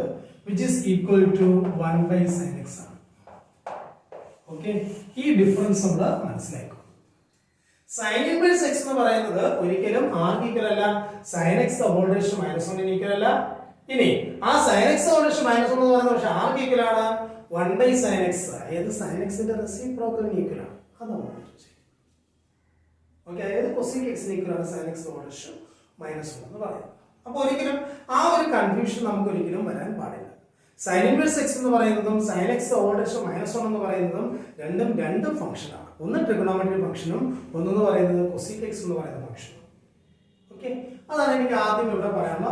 which is equal to 1/sin x ആണ്. ഓക്കെ, ഈ ഡിഫറൻസ് നമ്മൾ മനസ്സിലാക്കും. സൈൻ ഇൻവേഴ്സ് എക്സ് എന്ന് പറയുന്നത് ഒരിക്കലും ആർക്ക് ഈക്വൽ അല്ല, sine x the whole raise to -1 equal അല്ല. ഇനി ആ sine x the whole raise to -1 എന്ന് പറയുന്നത് പക്ഷെ ആർക്ക് ഈക്വൽ ആണ്, 1/sin x. അതായത് sin x ന്റെ റെസിപ്രോക്കലിന് ഈക്വൽ ആണ്. അതാണ് ഓക്കെ, അതായത് cosec x ന് ഈക്വൽ ആണ് sin x whole raise to -1 എന്ന് പറയുന്നത്. അപ്പോൾ ഒരിക്കലും ആ ഒരു കൺഫ്യൂഷൻ നമുക്ക് ഒരിക്കലും വരാൻ പാടില്ല. സൈൻ ഇൻവേഴ്സ് എക്സ് എന്ന് പറയുന്നതും sin x whole raise to -1 എന്ന് പറയുന്നതും രണ്ട് ഫംഗ്ഷനാണ്. ഒന്ന് ട്രിഗണോമെട്രി ഫംഗ്ഷനും ഒന്നെന്ന് പറയുന്നത് cosec x എന്ന് പറയുന്ന ഫംഗ്ഷനും. ഓക്കെ, അതാണ് എനിക്ക് ആദ്യം ഇവിടെ പറയാനുള്ള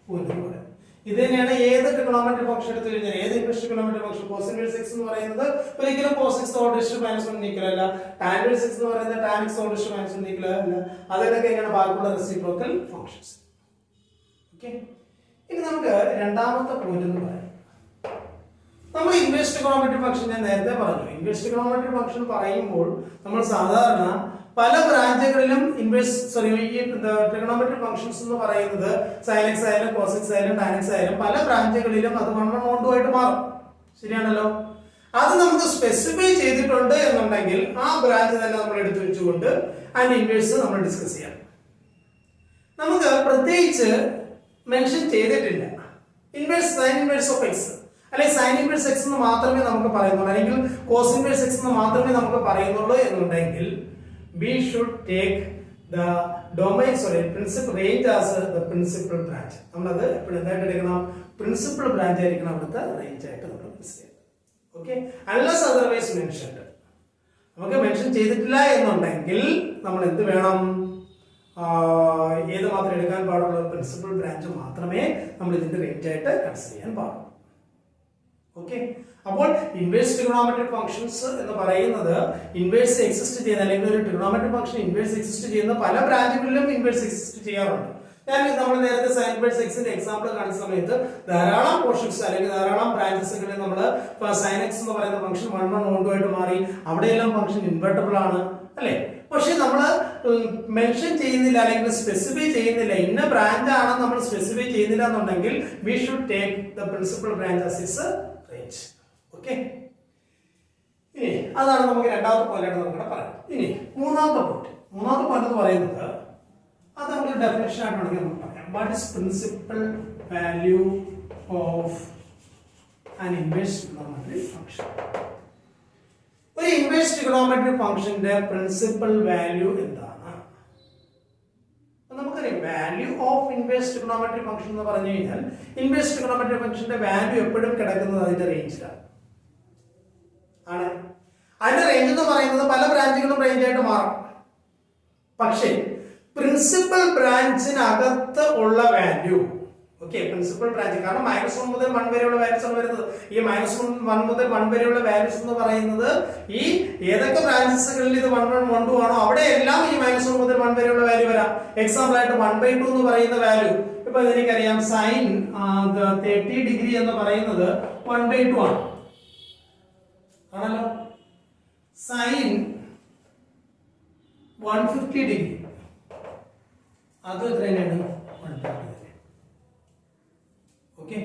പോയിന്റ്. ഇത് തന്നെയാണ് ഏത് ട്രിഗണോമെട്രി ഫംഗ്ഷൻ എടുത്തു കഴിഞ്ഞാൽ, ഏത് inverse trigonometry function cos inverse x എന്ന് പറയുന്നത് ഒരിക്കലും cos x whole raise to -1 equal അല്ല. tan ഇൻവേഴ്സ് x എന്ന് പറയുന്നത് tan x whole raise to -1 equal അല്ല. അതൊക്കെ എങ്ങനെയാണ് ബാക്കിയുള്ള റെസിപ്രോക്കൽ ഫംഗ്ഷൻസ്. ഓക്കെ, ഇനി നമുക്ക് രണ്ടാമത്തെ പോയിന്റ് എന്ന് പറയാം. നമ്മൾ ഇൻവേഴ്സ് ട്രിഗണോമെട്രി ഫംഗ്ഷൻ ഞാൻ നേരത്തെ പറഞ്ഞു. ഇൻവേഴ്സ് ട്രിഗണോമെട്രി ഫംഗ്ഷൻ പറയുമ്പോൾ നമ്മൾ സാധാരണ പല ബ്രാഞ്ചുകളിലും ട്രിഗണോമെട്രി ഫംഗ്ഷൻസ് എന്ന് പറയുന്നത് sin x ആയാലും cos x ആയാലും tan x ആയാലും പല ബ്രാഞ്ചുകളിലും അത് 1/1 ആയിട്ട് മാറും. ശരിയാണല്ലോ. അത് നമുക്ക് സ്പെസിഫൈ ചെയ്തിട്ടുണ്ട് എന്നുണ്ടെങ്കിൽ ആ ബ്രാഞ്ച് തന്നെ നമ്മൾ എടുത്തു വെച്ചുകൊണ്ട് അതിന്റെ ഇൻവേഴ്സ് നമ്മൾ ഡിസ്കസ് ചെയ്യാം. നമുക്ക് പ്രത്യേകിച്ച് മെൻഷൻ ചെയ്തിട്ടില്ല inverse sine inverse of X അല്ലെങ്കിൽ സൈൻ ഇൻവേഴ്സ് എക്സ് എന്ന് മാത്രമേ നമുക്ക് പറയുന്നുള്ളൂ, അല്ലെങ്കിൽ കോസ് ഇൻവേഴ്സ് എക്സ് എന്ന് മാത്രമേ നമുക്ക് പറയുന്നുള്ളൂ എന്നുണ്ടെങ്കിൽ we should take the domain principal range as the principal branch. നമ്മളത് എപ്പോഴും എന്തായിട്ട് എടുക്കണം, പ്രിൻസിപ്പൽ ബ്രാഞ്ച് ആയിരിക്കണം അവിടുത്തെ റേഞ്ച് ആയിട്ട് നമ്മൾ മനസ്സിലാക്കുക. Okay, unless otherwise mentioned. നമുക്ക് മെൻഷൻ ചെയ്തിട്ടില്ല എന്നുണ്ടെങ്കിൽ നമ്മൾ എന്ത് വേണം, ഏത് മാത്രം എടുക്കാൻ പാടുള്ളൂ, പ്രിൻസിപ്പൽ ബ്രാഞ്ച് മാത്രമേ നമ്മൾ ഇതിന്റെ റേഞ്ച് ആയിട്ട് കൺസിഡർ ചെയ്യാൻ പാടുള്ളൂ. ഓക്കെ, അപ്പോൾ ഇൻവേഴ്സ് ട്രിഗണോമെട്രിക് ഫംഗ്ഷൻസ് എന്ന് പറയുന്നത് ഇൻവേഴ്സ് എക്സിസ്റ്റ് ചെയ്യുന്ന അല്ലെങ്കിൽ ഒരു ട്രിഗണോമെട്രിക് ഫംഗ്ഷൻ ഇൻവേഴ്സ് എക്സിസ്റ്റ് ചെയ്യുന്ന പല ബ്രാഞ്ചുകളിലും ഇൻവേഴ്സ് എക്സിസ്റ്റ് ചെയ്യാറുണ്ട്. നമ്മൾ നേരത്തെ സൈൻ ഇൻവേഴ്സ് എക്സിന്റെ എക്സാമ്പിൾ കാണിച്ച സമയത്ത് ധാരാളം പോർഷൻസ് അല്ലെങ്കിൽ ധാരാളം ബ്രാഞ്ചസുകളിൽ നമ്മൾ സൈൻ എക്സ് എന്ന് പറയുന്ന ഫംഗ്ഷൻ 1/1 ആയിട്ട് മാറി. അവിടെയെല്ലാം ഫംഗ്ഷൻ ഇൻവെർട്ടബിൾ ആണ് അല്ലെ. പക്ഷെ നമ്മൾ മെൻഷൻ ചെയ്യുന്നില്ല അല്ലെങ്കിൽ സ്പെസിഫൈ ചെയ്യുന്നില്ല, ഇന്ന ബ്രാഞ്ച് ആണെന്ന് നമ്മൾ സ്പെസിഫൈ ചെയ്യുന്നില്ല എന്നുണ്ടെങ്കിൽ V should take the principal branch as it's range. Okay, ഇനി അതാണ് നമുക്ക് രണ്ടാമത്തെ പോയിന്റ് നമുക്ക് പറയാം. ഇനി മൂന്നാമത്തെ പോയിന്റ് എന്ന് പറയുന്നത് അത് നമുക്ക് ഡെഫിനിഷൻ ആയിട്ട് വേണമെങ്കിൽ നമുക്ക് പറയാം. What is principal value of an inverse trigonometry function? ഒരു ഇൻവേഴ്സ് ട്രിഗണോമെട്രി ഫംഗ്ഷന്റെ പ്രിൻസിപ്പൽ വാല്യൂ എന്താണ്? നമുക്കറിയാം value of inverse trigonometry function എന്ന് പറഞ്ഞു കഴിഞ്ഞാൽ ഇൻവേഴ്സ് ട്രിഗണോമെട്രി ഫംഗ്ഷന്റെ വാല്യൂ എപ്പോഴും കിടക്കുന്നത് അതിന്റെ റേഞ്ചിലാണ് ആണ്. അതിന്റെ റേഞ്ച് എന്ന് പറയുന്നത് പല ബ്രാഞ്ചുകളും റേഞ്ച് ആയിട്ട് മാറും. പക്ഷേ പ്രിൻസിപ്പൽ ബ്രാഞ്ചിനകത്ത് ഉള്ള വാല്യൂ. ഓക്കെ, പ്രിൻസിപ്പൽ ബ്രാഞ്ച്, കാരണം -1 മുതൽ 1 വരെയുള്ള വാല്യൂസ് ആണ് വരുന്നത്. ഈ -1 മുതൽ 1 വരെയുള്ള വാല്യൂസ് എന്ന് പറയുന്നത് ഈ ഏതൊക്കെ ബ്രാഞ്ചസുകളിൽ ഇത് 1 1 1 2 ആണോ അവിടെ എല്ലാം ഈ -1 മുതൽ 1 വരെയുള്ള വാല്യൂ വരാം. എക്സാമ്പിൾ ആയിട്ട് 1/2 എന്ന് പറയുന്ന വാല്യൂ, ഇപ്പൊ എനിക്കറിയാം സൈൻ 30 ഡിഗ്രി എന്ന് പറയുന്നത് 1/2 ആണ്, ആണല്ലോ. സൈൻ 150 ഡിഗ്രി അത് എത്ര തന്നെയാണ്? 1/2. ഓക്കെ,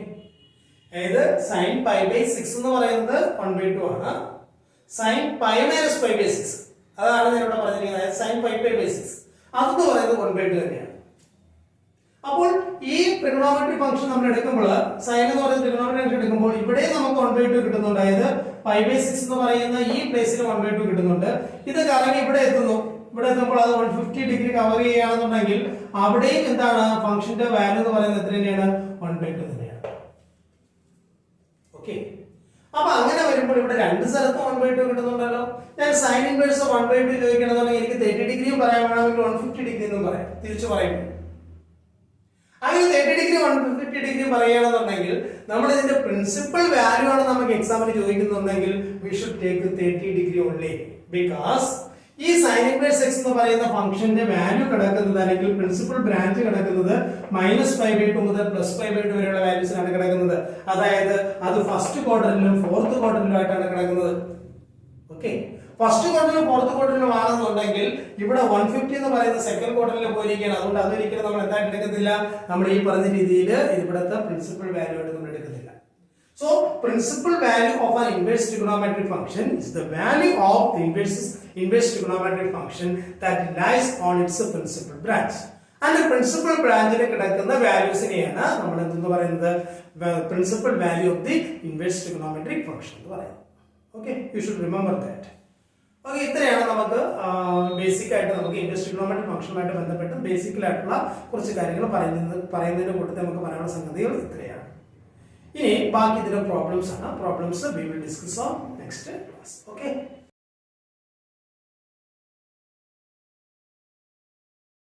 അതായത് സൈൻ π/6 എന്ന് പറയുന്നത് 1/2 ആണ്. സൈൻ π - π/6 അതാണ് ഞാൻ ഇവിടെ പറഞ്ഞിരിക്കുന്നത്. അതായത് സൈൻ π/6 അതെന്ന് പറയുന്നത് 1/2 തന്നെയാണ്. അപ്പോൾ ഈ ട്രിഗണോമെട്രി ഫംഗ്ഷൻ നമ്മൾ എടുക്കുമ്പോൾ, സൈൻ എന്ന് പറയുന്ന ട്രിഗണോമെട്രി ഫംഗ്ഷൻ എടുക്കുമ്പോൾ ഇവിടെ നമുക്ക് 1/2 കിട്ടുന്നുണ്ട്. അതായത് π/6 എന്ന് പറയുന്ന ഈ പ്ലേസിൽ 1/2 കിട്ടുന്നുണ്ട്. ഇത് കറങ്ങി ഇവിടെ എത്തുന്നു. ഇവിടെ എത്തുമ്പോൾ അത് 150 ഡിഗ്രി കവർ ചെയ്യുകയാണെന്നുണ്ടെങ്കിൽ അവിടെയും എന്താണ് ഫംഗ്ഷന്റെ വാല്യൂ എന്ന് പറയുന്നത് എത്ര തന്നെയാണ്? 1/2 തന്നെയാണ്. ഓക്കെ, അപ്പൊ അങ്ങനെ വരുമ്പോൾ ഇവിടെ രണ്ട് സ്ഥലത്തും 1/2 കിട്ടുന്നുണ്ടല്ലോ. ഞാൻ സൈൻ ഇൻവേഴ്സ് 1/2 ചോദിക്കണമെന്നുണ്ടെങ്കിൽ എനിക്ക് 30 ഡിഗ്രിയും പറയാൻ വേണമെങ്കിൽ 150 ഡിഗ്രി എന്നും പറയാം, തിരിച്ചു പറയുമ്പോൾ. അങ്ങനെ 30 ഡിഗ്രി 150 ഡിഗ്രി പറയുകയാണെന്നുണ്ടെങ്കിൽ നമ്മൾ ഇതിന്റെ പ്രിൻസിപ്പൽ വാല്യൂ ആണ് നമുക്ക് എക്സാമിന് ചോദിക്കുന്നുണ്ടെങ്കിൽ we should take 30 degree only. Because ഈ സൈൻ ഇൻവേഴ്സ് x എന്ന് പറയുന്ന ഫംഗ്ഷന്റെ വാല്യൂ കിടക്കുന്നത്, അല്ലെങ്കിൽ പ്രിൻസിപ്പൽ ബ്രാഞ്ച് കിടക്കുന്നത് -π/2 മുതൽ +π/2 വരെയുള്ള വാല്യൂസിലാണ് കിടക്കുന്നത്. അതായത് അത് ഫസ്റ്റ് ക്വാഡ്രന്റിലും ഫോർത്ത് ക്വാഡ്രന്റിലും ആയിട്ടാണ് കിടക്കുന്നത്. ഓക്കെ, ഫസ്റ്റ് ക്വാഡ്രന്റിലും ഫോർത്ത് ക്വാഡ്രന്റിലും ആണെന്നുണ്ടെങ്കിൽ ഇവിടെ 150 എന്ന് പറയുന്ന സെക്കൻഡ് ക്വാഡ്രന്റിൽ പോയിരിക്കുകയാണ്. അതുകൊണ്ട് അതൊരിക്കലും നമ്മൾ എന്തായിട്ട് എടുക്കത്തില്ല, നമ്മൾ ഈ പറഞ്ഞ രീതിയിൽ ഇവിടുത്തെ പ്രിൻസിപ്പൽ വാല്യൂ ആയിട്ട് നമ്മൾ എടുക്കത്തില്ല. So principal value of an inverse trigonometric function is the value of the inverse trigonometric function that lies on its principal branch. And the principal branch ൽ കിടക്കുന്ന വാല്യൂസിനെയാണ് നമ്മൾ എന്തെന്ന് പറയുന്നത്? Principal value of the inverse trigonometric function എന്ന് പറയുന്നത്. Okay, you should remember that. Okay, ഇത്രയാണ് നമുക്ക് basic ആയിട്ട് നമുക്ക് ഇൻവേഴ്സ് ട്രിഗണോമെട്രിക് ഫംഗ്ഷനുമായിട്ട് ബന്ധപ്പെട്ട് ബേസിക്കലായിട്ടുള്ള കുറച്ച് കാര്യങ്ങൾ പറയുന്നതിന്റെ കൂട്ടത്തിൽ നമുക്ക് പറയാനുള്ള സംഗതികൾ ഇത്രയാണ്. ഇനി ബാക്കി ഇതിലെ പ്രോബ്ലംസ് ആണ്. Problems we will discuss on next class. Okay.